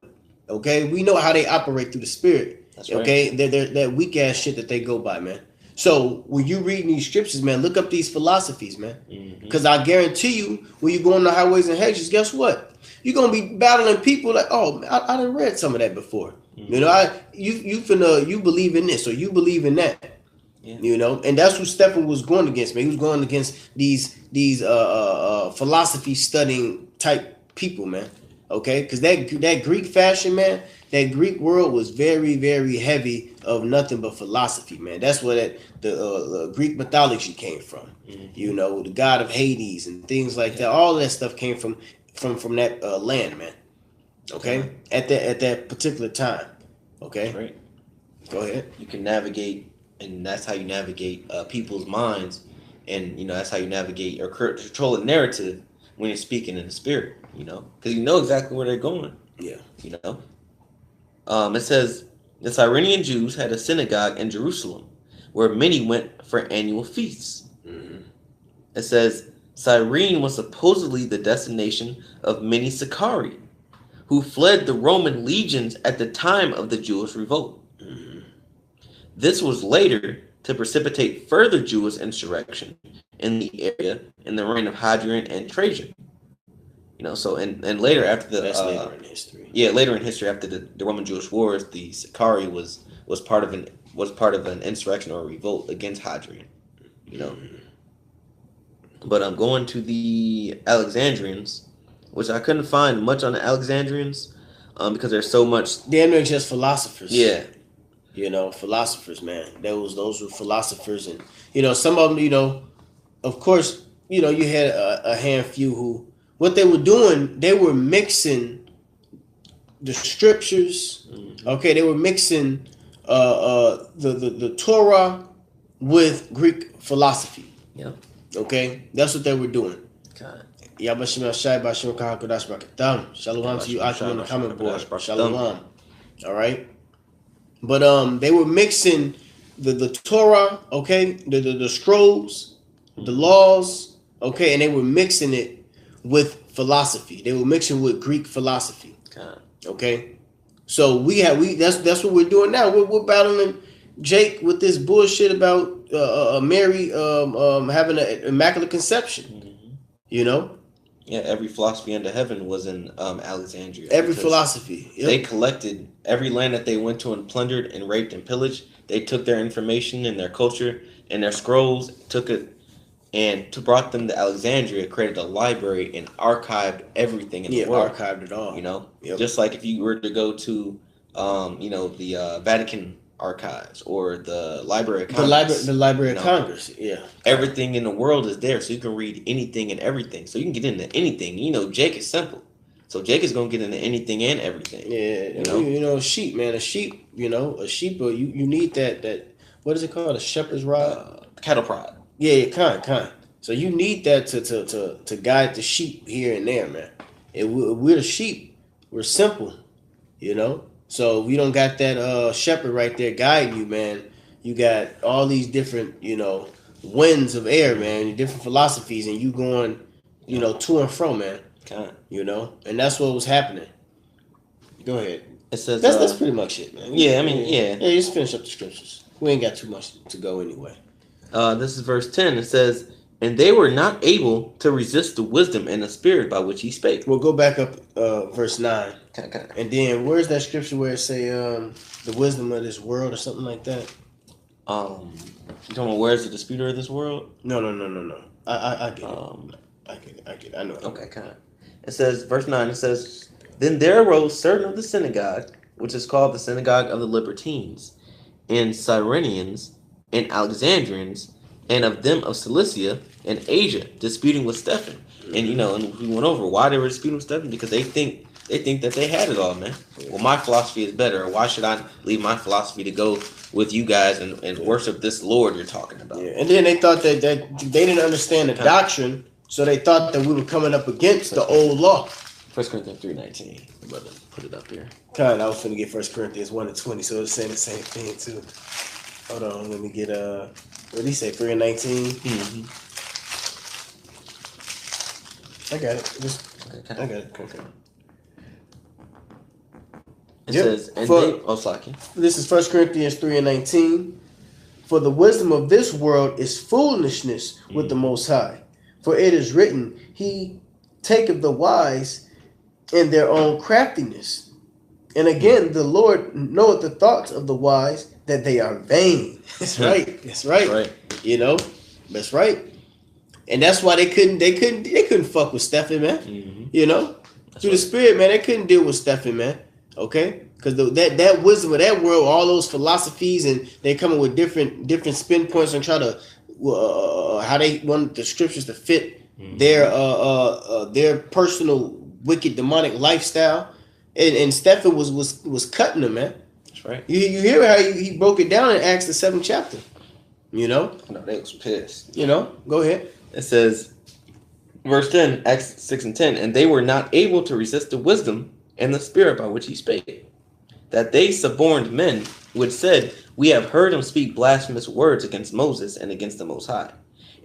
Okay, we know how they operate through the spirit. That's right. Okay, they're that weak ass shit that they go by, man. So when you reading these scriptures, man, look up these philosophies, man. Because I guarantee you, when you go on the highways and hedges, guess what? You're gonna be battling people like, oh, I done read some of that before. You believe in this or you believe in that. Yeah. And that's what Stephen was going against, man. He was going against these philosophy studying type people, man. Okay, because that Greek fashion, man, that Greek world was very, very heavy of nothing but philosophy, man. That's where the Greek mythology came from. The god of Hades and things like that. All that stuff came from that land, man. Okay, at that particular time. Okay, right. Go ahead. You can navigate, and that's how you navigate people's minds, and that's how you navigate or control a narrative when you're speaking in the spirit. Because you know exactly where they're going. Yeah. It says the Cyrenian Jews had a synagogue in Jerusalem where many went for annual feasts. It says Cyrene was supposedly the destination of many Sicarii, who fled the Roman legions at the time of the Jewish revolt. This was later to precipitate further Jewish insurrection in the area in the reign of Hadrian and Trajan. So and later after the later in history. Yeah, later in history after the Roman Jewish Wars, the Sicarii was part of an insurrection or a revolt against Hadrian. But I'm going to the Alexandrians, which I couldn't find much on the Alexandrians, because there's so much. They're just philosophers. Yeah. Philosophers, man. Those were philosophers, and some of them, of course, you had a handful who. What they were doing, they were mixing the scriptures. Okay, they were mixing the Torah with Greek philosophy. Yeah. Okay, that's what they were doing. Okay. Shalom to you, Akim, on the comment board. Shalom. All right. But they were mixing the Torah, okay, the scrolls, the laws, okay, and they were mixing it with philosophy. They were mixing with Greek philosophy. Okay. So that's what we're doing now. We're battling Jake with this bullshit about Mary having an immaculate conception. Mm-hmm. You know? Yeah, every philosophy under heaven was in Alexandria. Every philosophy. Yep. They collected every land that they went to and plundered and raped and pillaged. They took their information and their culture and their scrolls, took it and brought them to Alexandria, created a library and archived everything in the world. Archived it all. You know? Yep. Just like if you were to go to the Vatican archives or the Library of Congress. The Library of Congress, yeah. Everything in the world is there, so you can read anything and everything. So you can get into anything. You know, Jake is simple. So Jake is going to get into anything and everything. Yeah, you know, sheep, man. A sheep, you need that, what is it called? A shepherd's rod? Cattle prod. Yeah, kind. So you need that to guide the sheep here and there, man. And we're the sheep. We're simple, you know? So we don't got that shepherd right there guiding you, man. You got all these different, winds of air, man, different philosophies, and you going, to and fro, man. And that's what was happening. Go ahead. It says that's pretty much it, man. Yeah, I mean, yeah. Yeah, just finish up the scriptures. We ain't got too much to go anyway. This is verse 10. It says, and they were not able to resist the wisdom and the spirit by which he spake. We'll go back up verse 9. Okay. And then where's that scripture where it say the wisdom of this world or something like that? You talking about where's the disputer of this world? No. I get it. I get it. I know. Okay, kind of. It says, verse 9, it says, then there arose certain of the synagogue, which is called the synagogue of the Libertines, and Cyrenians, and Alexandrians, and of them of Cilicia and Asia, disputing with Stephen. And and we went over why they were disputing with Stephen, because they think that they had it all, man. Well, my philosophy is better. Why should I leave my philosophy to go with you guys and worship this Lord you're talking about? Yeah. And then they thought that they didn't understand the doctrine, so they thought that we were coming up against the old law. 1 Corinthians 3:19. I'm about to put it up here. I was finna get 1 Corinthians 1:20, so it's saying the same thing too. Hold on, let me get what did he say? 3:19. Mm-hmm. I got it. I got it. Okay. It says, and this is 1 Corinthians 3:19. For the wisdom of this world is foolishness with the Most High. For it is written, He taketh the wise in their own craftiness. And again, the Lord knoweth the thoughts of the wise, that they are vain. That's right. That's right. That's right. And that's why they couldn't fuck with Stephen, man. Mm-hmm. Through the Spirit, man, they couldn't deal with Stephen, man. Okay, because that wisdom of that world, all those philosophies, and they coming with different spin points and try to how they want the scriptures to fit their personal wicked demonic lifestyle, and Stephen was cutting them, man. That's right. You hear how he broke it down in Acts the 7th chapter. No, they was pissed. Go ahead. It says, verse 10, Acts 6:10, and they were not able to resist the wisdom and the spirit by which he spake, that they suborned men, which said, we have heard him speak blasphemous words against Moses and against the Most High.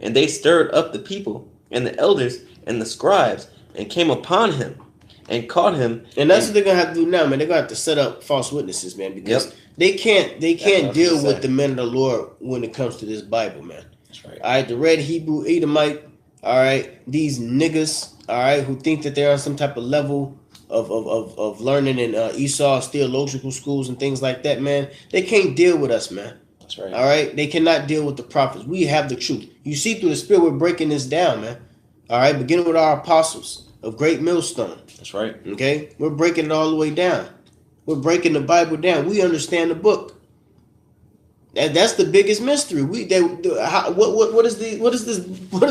And they stirred up the people and the elders and the scribes and came upon him and caught him. And that's what they're gonna have to do now, man. They're gonna have to set up false witnesses, man, because they can't deal with the men of the Lord when it comes to this Bible, man. That's right. All right, the red Hebrew Edomite, all right, these niggas, all right, who think that they're on some type of level of learning in Esau's theological schools and things like that, man. They can't deal with us, man. That's right. All right, they cannot deal with the prophets. We have the truth. You see, through the Spirit, we're breaking this down, man. All right, beginning with our apostles of Great Millstone. That's right. Okay, we're breaking it all the way down. We're breaking the Bible down. We understand the book. That's the biggest mystery. What is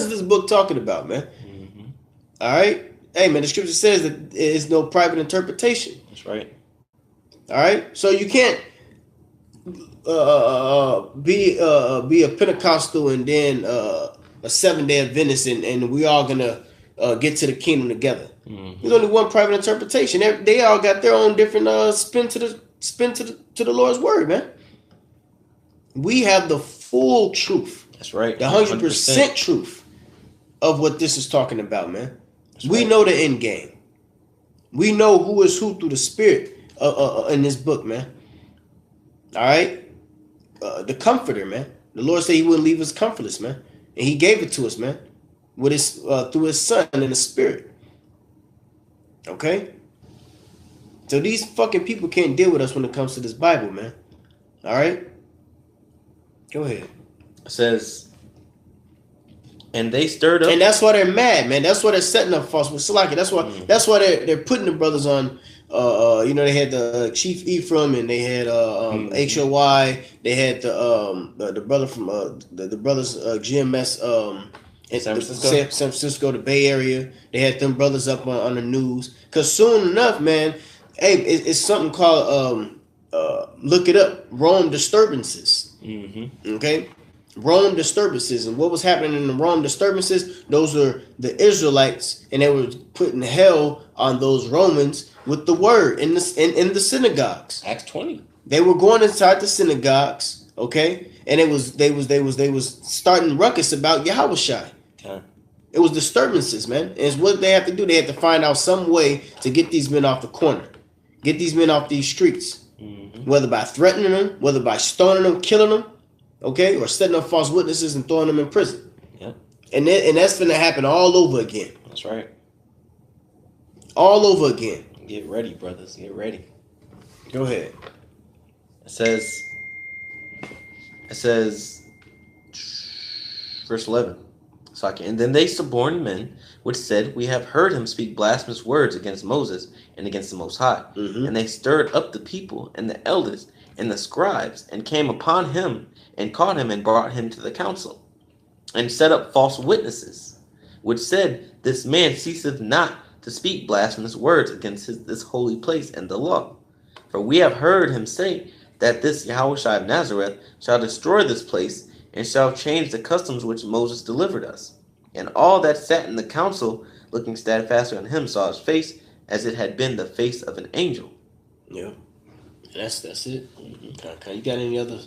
this book talking about, man? Mm-hmm. All right. Hey, man, the scripture says that there is no private interpretation. That's right. All right. So you can't be a Pentecostal and then a 7-day Adventist and we all gonna get to the kingdom together. Mm-hmm. There's only one private interpretation. They all got their own different spin to spin to the Lord's word, man. We have the full truth. That's right. The 100% truth of what this is talking about, man. We know the end game. We know who is who through the Spirit in this book, man. All right? The Comforter, man. The Lord said he wouldn't leave us comfortless, man. And he gave it to us, man. With his through his Son and the Spirit. Okay? So these fucking people can't deal with us when it comes to this Bible, man. All right? Go ahead. It says, and they stirred up. And that's why they're mad, man. That's why they're setting up false with Salaki. That's why they're putting the brothers on. They had the Chief Ephraim and they had HOY. They had the brother from the brothers GMS in San Francisco, the Bay Area. They had them brothers up on the news. Cause soon enough, man, hey, it's something called look it up, Rome disturbances. Mm-hmm. Okay. Rome disturbances, and what was happening in the Rome disturbances? Those are the Israelites, and they were putting hell on those Romans with the word in the synagogues. Acts 20. They were going inside the synagogues, okay, and they was starting ruckus about Yahushua. Okay. It was disturbances, man. And it's what they have to do. They had to find out some way to get these men off the corner, get these men off these streets, whether by threatening them, whether by stoning them, killing them. Okay, or setting up false witnesses and throwing them in prison. Yeah, and that's gonna happen all over again. That's right. All over again. Get ready, brothers. Get ready. Go ahead. It says, verse 11. And then they suborned men, which said, we have heard him speak blasphemous words against Moses and against the Most High. Mm-hmm. And they stirred up the people and the elders and the scribes and came upon him and caught him and brought him to the council and set up false witnesses, which said, this man ceaseth not to speak blasphemous words against this holy place and the law. For we have heard him say that this Yahushua of Nazareth shall destroy this place and shall change the customs which Moses delivered us. And all that sat in the council, looking steadfastly on him, saw his face as it had been the face of an angel. Yeah, that's it. Mm-hmm. Okay. You got any other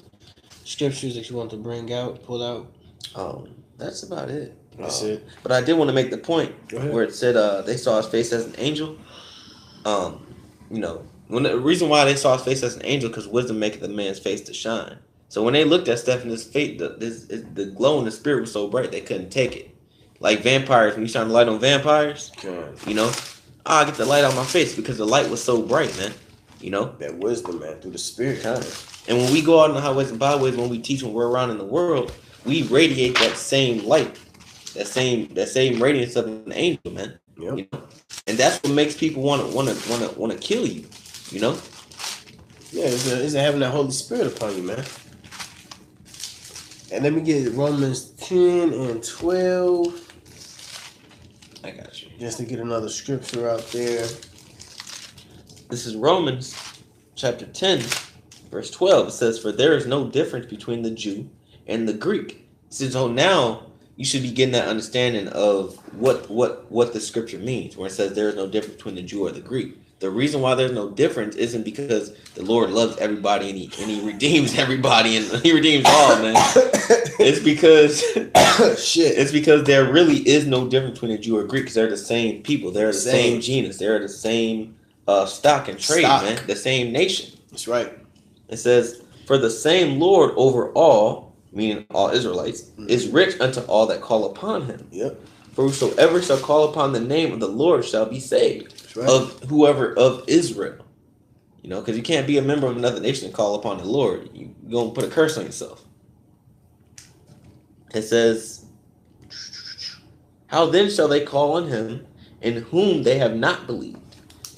scriptures that you want to pull out? That's about it. That's it. But I did want to make the point where it said they saw his face as an angel. When the reason why they saw his face as an angel, because wisdom maketh the man's face to shine. So when they looked at Stephan's face, the glow in the spirit was so bright they couldn't take it. Like vampires, when you shine the light on vampires, I get the light on my face because the light was so bright, man. That wisdom, man, through the spirit. And when we go out in the highways and byways, when we teach, when we're around in the world, we radiate that same light, that same radiance of an angel, man. Yep. And that's what makes people want to kill you. Yeah, it's having that Holy Spirit upon you, man. And let me get Romans 10 and 12. I got you. Just to get another scripture out there. This is Romans chapter 10, verse 12. It says, for there is no difference between the Jew and the Greek. So now you should be getting that understanding of what the scripture means, where it says there is no difference between the Jew or the Greek. The reason why there's no difference isn't because the Lord loves everybody and he redeems everybody and he redeems all, man. It's because It's because there really is no difference between a Jew or Greek, because they're the same people. They're the same genus. They're the same stock and trade, man. The same nation. That's right. It says, for the same Lord over all, meaning all Israelites, is rich unto all that call upon him. Yep. For whosoever shall call upon the name of the Lord shall be saved. That's right. Of whoever of Israel. Because you can't be a member of another nation and call upon the Lord. You're going to put a curse on yourself. It says, how then shall they call on him in whom they have not believed?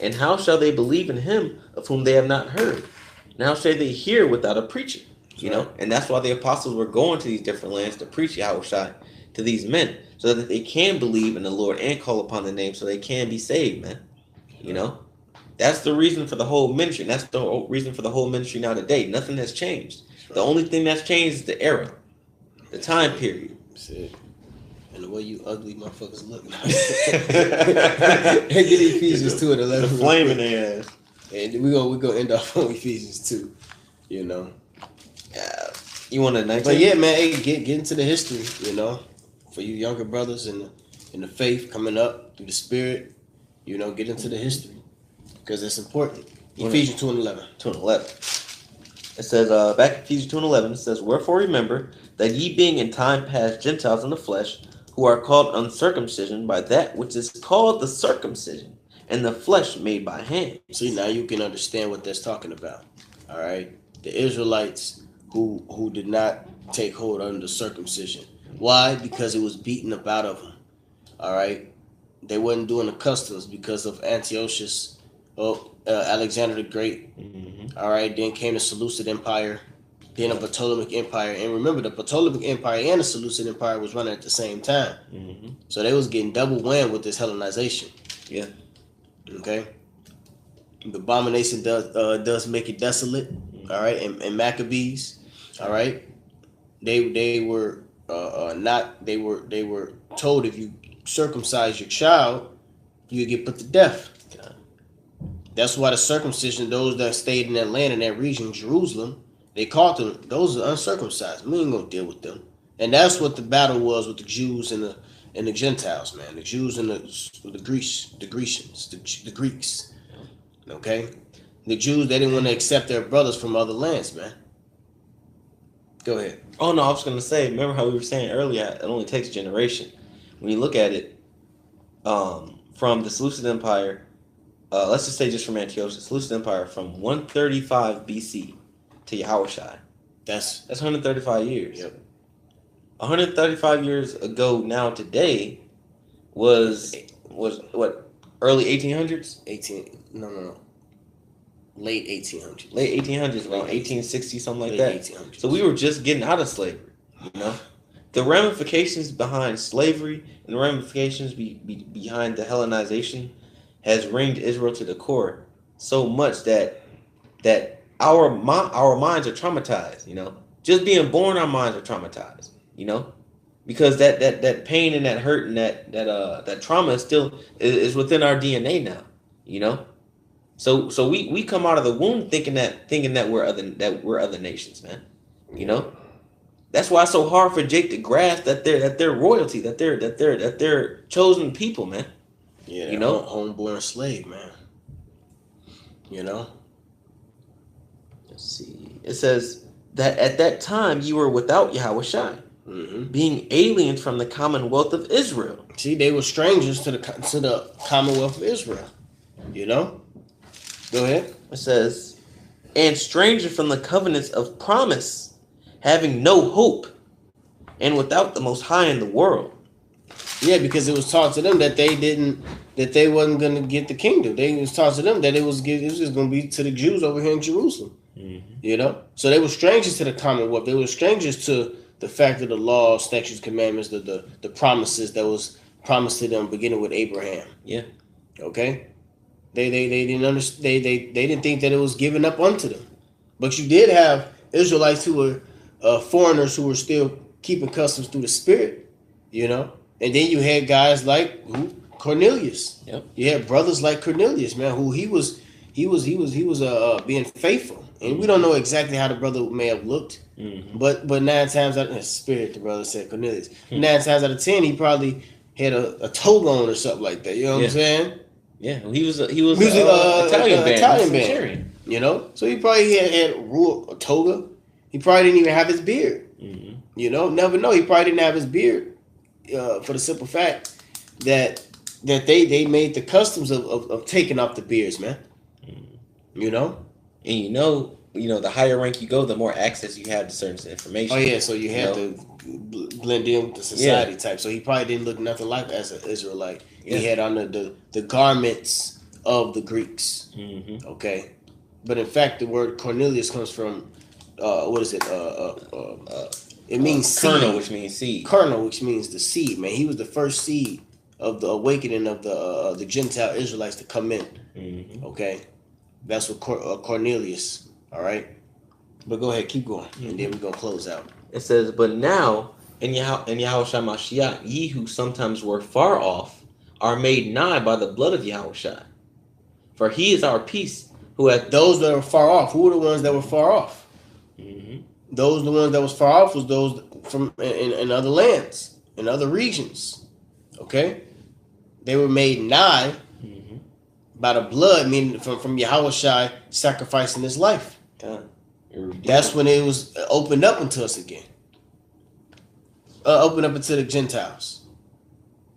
And how shall they believe in him of whom they have not heard? And how shall they hear without a preacher? And that's why the apostles were going to these different lands to preach Yahushua to these men, so that they can believe in the Lord and call upon the name, so they can be saved, man. That's the reason for the whole ministry. And that's the reason for the whole ministry now today. Nothing has changed. The only thing that's changed is the era, the time period. That's it. And the way you ugly motherfuckers look. Get Ephesians 2 and 11. The flame in their ass. And we're gonna end up on Ephesians 2, you know. You want a 19? But yeah, man, hey, get into the history, you know, for you younger brothers in the faith coming up through the Spirit, you know, get into the history because it's important. Ephesians 2 and 11. 2 and 11. It says, back in Ephesians 2 and 11, it says, "Wherefore remember that ye being in time past Gentiles in the flesh, who are called uncircumcision by that which is called the circumcision, and the flesh made by hands." See, now you can understand what that's talking about. All right, the Israelites who did not take hold under circumcision. Why? Because it was beaten up out of them. All right, they wasn't doing the customs because of Antiochus, Alexander the Great. Mm-hmm. All right, then came the Seleucid Empire, then the Ptolemaic Empire, and remember the Ptolemaic Empire and the Seleucid Empire was running at the same time. Mm-hmm. So they was getting double whammed with this Hellenization. Yeah. Okay. The abomination does make it desolate. All right, and Maccabees. All right, they were not they were told if you circumcise your child, you get put to death. That's why the circumcision, those that stayed in that land in that region, Jerusalem, they called them those are uncircumcised. We ain't gonna deal with them. And that's what the battle was with the Jews and the Gentiles, man. The Jews and the Grecians, the Greeks. Okay, the Jews, they didn't want to accept their brothers from other lands, man. Go ahead. Oh no, I was gonna say. Remember how we were saying earlier? It only takes a generation. When you look at it, from the Seleucid Empire, let's just say just from Antiochus, Seleucid Empire, from 135 BC to Yahushai. That's 135 years. Yep. 135 years ago now today was what, early 1800s? No. Late 1800s. Late 1800s, around 1860, something like Late that. 1800s. So we were just getting out of slavery, you know? The ramifications behind slavery and the ramifications behind the Hellenization has ringed Israel to the core so much that our minds are traumatized, you know? Just being born, our minds are traumatized, you know? Because that pain and that hurt and that trauma is within our DNA now, you know? So we come out of the womb thinking that we're other nations, man. You know, that's why it's so hard for Jake to grasp that they're royalty, that they're chosen people, man. Yeah, you know, homeborn slave, man. You know. Let's see. It says that at that time you were without Yahushai, being aliens from the commonwealth of Israel. See, they were strangers to the commonwealth of Israel. You know. Go ahead. It says, and strangers from the covenants of promise, having no hope, and without the Most High in the world. Yeah, because it was taught to them that they wasn't going to get the kingdom. It was taught to them that it was just going to be to the Jews over here in Jerusalem. Mm-hmm. You know, so they were strangers to the commonwealth. They were strangers to the fact of the law, statutes, commandments, the promises that was promised to them, beginning with Abraham. Yeah. Okay. They didn't understand. They didn't think that it was given up unto them. But you did have Israelites who were foreigners who were still keeping customs through the Spirit, you know. And then you had guys like Cornelius. Yep. You had brothers like Cornelius, man, who he was being faithful. And we don't know exactly how the brother may have looked, but 9 times out of the Spirit, the brother said Cornelius. 9 times out of 10, he probably had a toga on or something like that. You know what I'm saying? Yeah, he was Italian band. You know, so he probably had a toga. He probably didn't even have his beard. Mm-hmm. You know, never know. He probably didn't have his beard for the simple fact that they made the customs of taking off the beards, man. Mm-hmm. You know, and you know, the higher rank you go, the more access you have to certain information. Oh yeah, so you have to blend in with the society type. So he probably didn't look nothing like as an Israelite. Yeah. He had on the garments of the Greeks. Mm-hmm. Okay, but in fact, the word Cornelius comes from what is it? It means kernel, seed. Which means seed. Kernel, which means the seed. Man, he was the first seed of the awakening of the Gentile Israelites to come in. Mm-hmm. Okay, that's what Cornelius. All right, but go ahead, keep going, and then we're gonna close out. It says, but now in Yahushua Mashiach, ye who sometimes were far off are made nigh by the blood of Yahushua. For he is our peace, Who had those that were far off. Who were the ones that were far off? Mm-hmm. Those the ones that was far off was those from in other lands, in other regions. Okay, they were made nigh Mm-hmm. by the blood, meaning from Yahushua sacrificing his life. That's when it was opened up unto us again. Opened up into the Gentiles.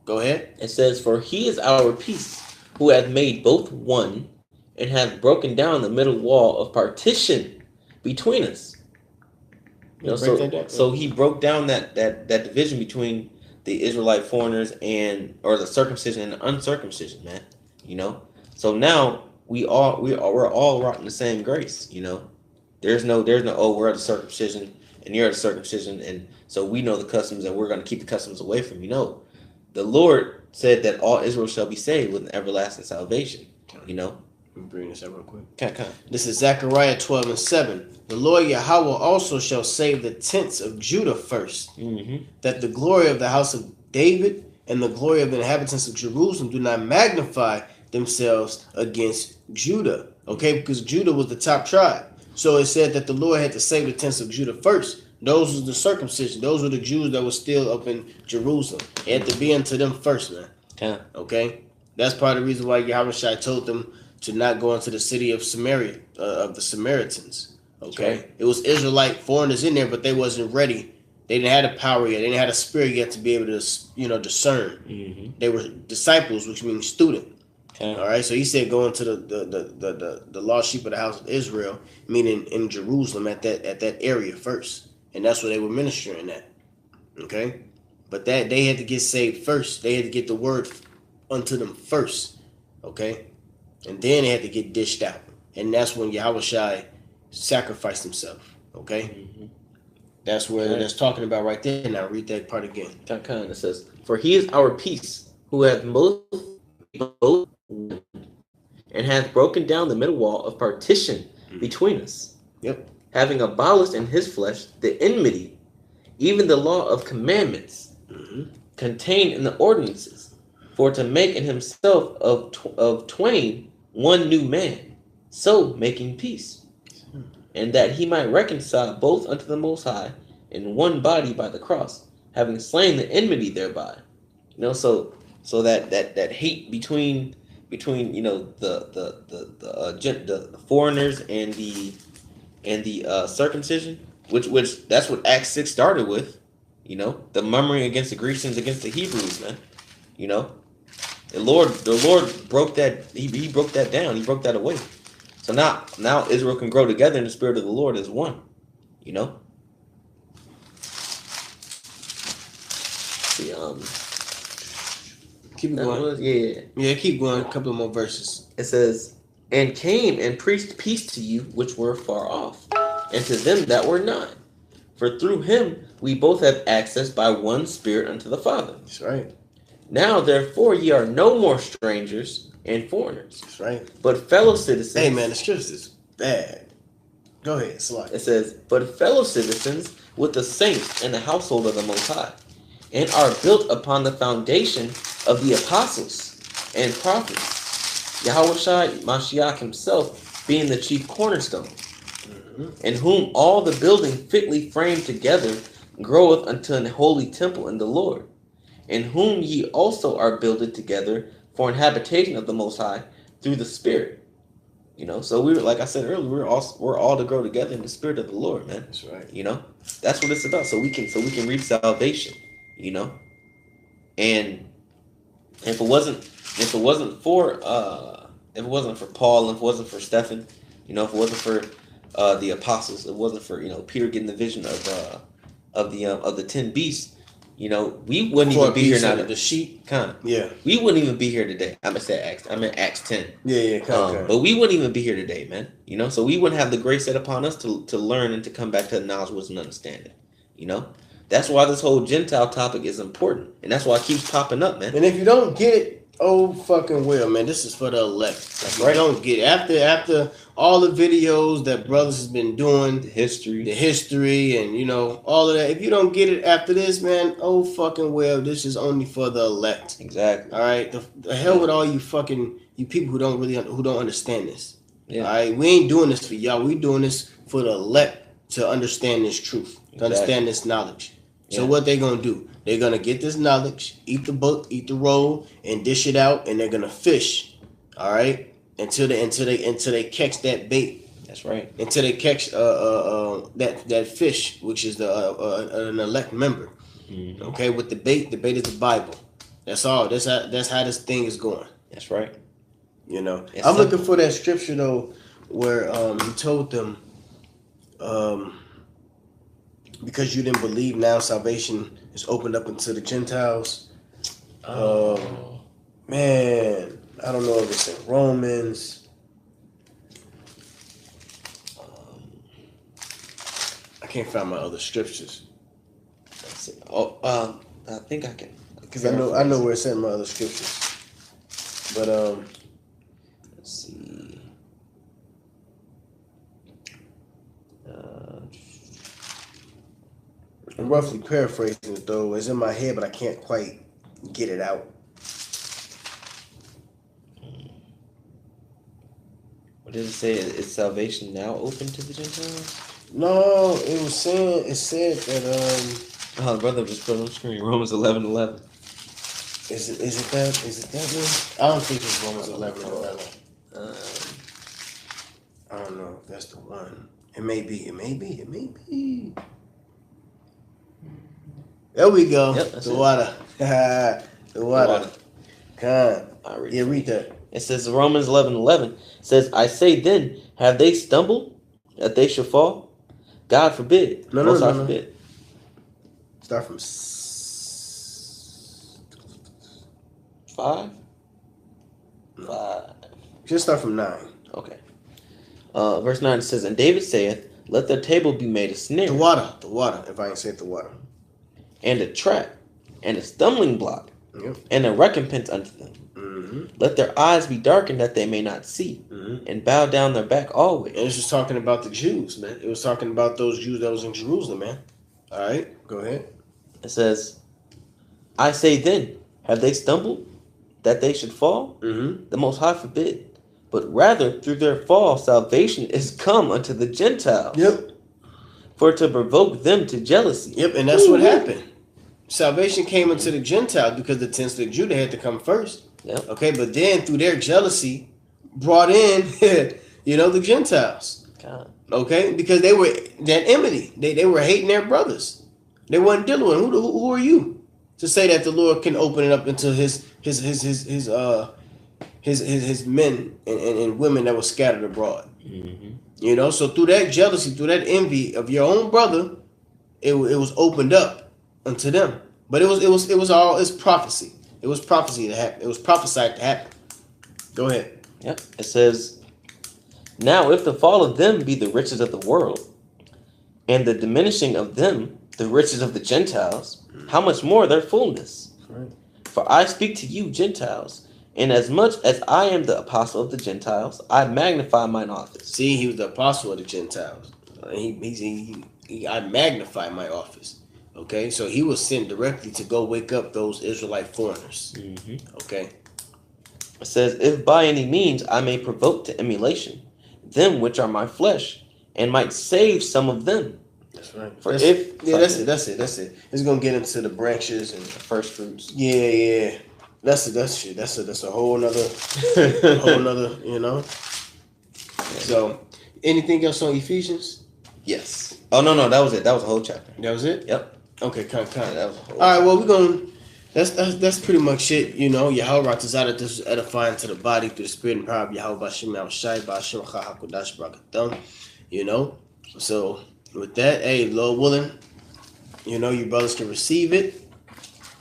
Go ahead. It says, "For he is our peace, who hath made both one, and hath broken down the middle wall of partition between us." You know, so he broke down that division between the Israelite foreigners or the circumcision and the uncircumcision, man. You know, so now we're all rocking the same grace. You know, there's no oh, we're the circumcision and you're the circumcision, and so we know the customs and we're going to keep the customs away from you. No, the Lord said that all Israel shall be saved with an everlasting salvation. You know. Let me bring this up real quick. Okay. This is Zechariah 12:7. The Lord Yahweh also shall save the tents of Judah first, that the glory of the house of David and the glory of the inhabitants of Jerusalem do not magnify themselves against Judah. Okay, because Judah was the top tribe. So it said that the Lord had to save the tents of Judah first. Those were the circumcision. Those were the Jews that were still up in Jerusalem. It had to be unto them first, man. Okay? That's part of the reason why Yahushua told them to not go into the city of Samaria, of the Samaritans. Okay? Right. It was Israelite foreigners in there, but they wasn't ready. They didn't have the power yet. They didn't have the spirit yet to be able to, discern. They were disciples, which means student. Okay. All right, so he said go into the lost sheep of the house of Israel, meaning in Jerusalem at that area first, and that's where they were ministering at. Okay, but that they had to get saved first. They had to get the word unto them first. Okay, and then they had to get dished out, and that's when Yahushua sacrificed himself. Okay, that's where that's talking about right there. Now read that part again. It says, "For he is our peace, who hath both and hath broken down the middle wall of partition between us. Yep. Having abolished in his flesh the enmity, even the law of commandments contained in the ordinances, for to make in himself of twain one new man, so making peace, and that he might reconcile both unto the Most High in one body by the cross, having slain the enmity thereby." So that hate between the foreigners and the circumcision, which that's what Acts 6 started with, the murmuring against the Grecians against the Hebrews, man. The Lord broke that. He broke that down. He broke that away. So now Israel can grow together in the spirit of the Lord as one. Keep going. Yeah, keep going. A couple of more verses. It says, "And came and preached peace to you which were far off, and to them that were nigh. For through him we both have access by one Spirit unto the Father. That's right. Now therefore ye are no more strangers and foreigners. That's right. But fellow citizens." Hey man, the scripture is bad. Go ahead, slide. It says, "But fellow citizens with the saints and the household of the Most High, and are built upon the foundation of the apostles and prophets, Yahushua Mashiach himself being the chief cornerstone, in whom all the building fitly framed together groweth unto an holy temple in the Lord, in whom ye also are builded together for an habitation of the Most High through the Spirit." So we were, like I said earlier, we're all to grow together in the Spirit of the Lord, man. That's right. That's what it's about. So we can reach salvation. And if it wasn't for Paul, and if it wasn't for Stephen, if it wasn't for the apostles, it wasn't for Peter getting the vision of the 10 beasts, we wouldn't even be here now. The sheep, yeah, we wouldn't even be here today. I'm in Acts 10. Yeah, but we wouldn't even be here today, man. So we wouldn't have the grace set upon us to learn and to come back to the knowledge, wisdom, and understanding. That's why this whole Gentile topic is important, and that's why it keeps popping up, man. And if you don't get it, oh fucking well, man, this is for the elect. That's right. You don't get it. After all the videos that brothers has been doing, the history, and all of that. If you don't get it after this, man, oh fucking well, this is only for the elect. Exactly. All right. The hell with all you people who don't understand this. Yeah. All right, we ain't doing this for y'all. We doing this for the elect to understand this truth, to understand this knowledge. So Yeah. what they gonna do? They're gonna get this knowledge, eat the book, eat the roll, and dish it out, and they're gonna fish. All right, until they catch that bait. That's right. Until they catch that fish, which is an elect member. Mm-hmm. Okay, with the bait is the Bible. That's all. That's how this thing is going. That's right. You know, It's I'm simple. looking for that scripture though, where he told them, because you didn't believe, now salvation is opened up into the Gentiles. Man, I don't know if it's in Romans. I can't find my other scriptures. Let's see. Oh, I think I can. Because I know where it's in my other scriptures. But let's see. I'm roughly paraphrasing it though. It's in my head, but I can't quite get it out. What did it say? Is salvation now open to the Gentiles? No, it said that Oh, the brother just put it on the screen. Romans 11:11. is it that one? I don't think it's Romans 11:11. I don't know if that's the one. It may be. There we go. Yep, the water. The water. God. I read. Yeah, read that. It says Romans 11:11 says, "I say then, have they stumbled that they should fall? God forbid. No. Forbid." Start from 5. No. 5. Just start from 9. Okay. Verse 9 says, "And David saith, let their table be made a snare, The water. If I ain't said the water. and a trap, and a stumbling block, Yep. and a recompense unto them. Mm-hmm. Let their eyes be darkened that they may not see, and bow down their back always." And it's just talking about the Jews, man. It was talking about those Jews that was in Jerusalem, man. All right, go ahead. It says, "I say then, have they stumbled that they should fall? Mm-hmm. The Most High forbid. But rather, through their fall, salvation is come unto the Gentiles. Yep. For to provoke them to jealousy." Yep, and that's what happened. Salvation came into the Gentiles because the 10 of Judah had to come first. Yep. Okay, but then through their jealousy, brought in, the Gentiles. God. Okay, because they were that enmity. They were hating their brothers. They wasn't dealing with them. Who are you to say that the Lord can open it up into his men and women that were scattered abroad? Mm-hmm. So through that jealousy, through that envy of your own brother, it was opened up unto them. But it's prophecy. It was prophecy to happen. It was prophesied to happen. Go ahead. Yep. It says, "Now if the fall of them be the riches of the world, and the diminishing of them the riches of the Gentiles, how much more their fullness? Right. For I speak to you Gentiles, and as much as I am the apostle of the Gentiles, I magnify mine office." See, he was the apostle of the Gentiles. I magnify my office. Okay, so he was sent directly to go wake up those Israelite foreigners. Mm-hmm. Okay. It says, "If by any means I may provoke to emulation them which are my flesh, and might save some of them." That's right. For that's it. It's gonna get into the branches and The first fruits. Yeah. That's a whole nother, Yeah. So, anything else on Ephesians? Yes. Oh no, that was it. That was a whole chapter. That was it. Yep. Okay, kind. Yeah, that was a whole All right. Well, we're gonna. That's pretty much it. Yahweh Tazada, this is edifying to the body through the spirit and power of Yahweh Bashim Shai Bashim Hakodash Brakatham. So with that, hey, Lord willing, you brothers can receive it.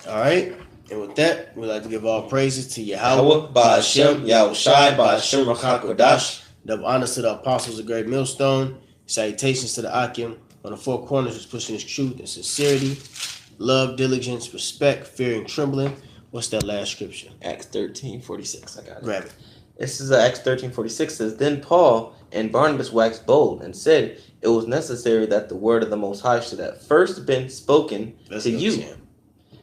All right. And with that, we'd like to give all praises to Yahweh, Ba'ashem, Yahushai, Ba'ashem, Rachakodash. Double honors to the apostles of Great Millstone. Salutations to the Akim on the four corners who's pushing his truth and sincerity, love, diligence, respect, fear, and trembling. What's that last scripture? Acts 13:46. I got it. Grab it. This is Acts 13:46 says, "Then Paul and Barnabas waxed bold and said, it was necessary that the word of the Most High should have first been spoken to you.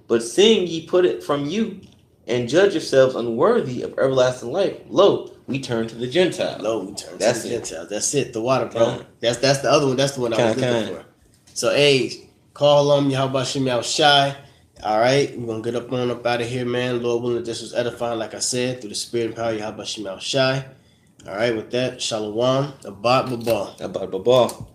But seeing ye put it from you, and judge yourselves unworthy of everlasting life, lo, we turn to the Gentile. No, we turn That's to the it. Gentiles. That's it. The water, bro. Kind. That's the other one. That's the one I was looking Kind. for. So, hey, call on me. How about Shimmy out shy? All right, we're gonna get up out of here, man. Lord willing, this was edifying, like I said, through the spirit and power. How about Shimmy out shy? All right, with that, shalom, abad babal. Abad babal.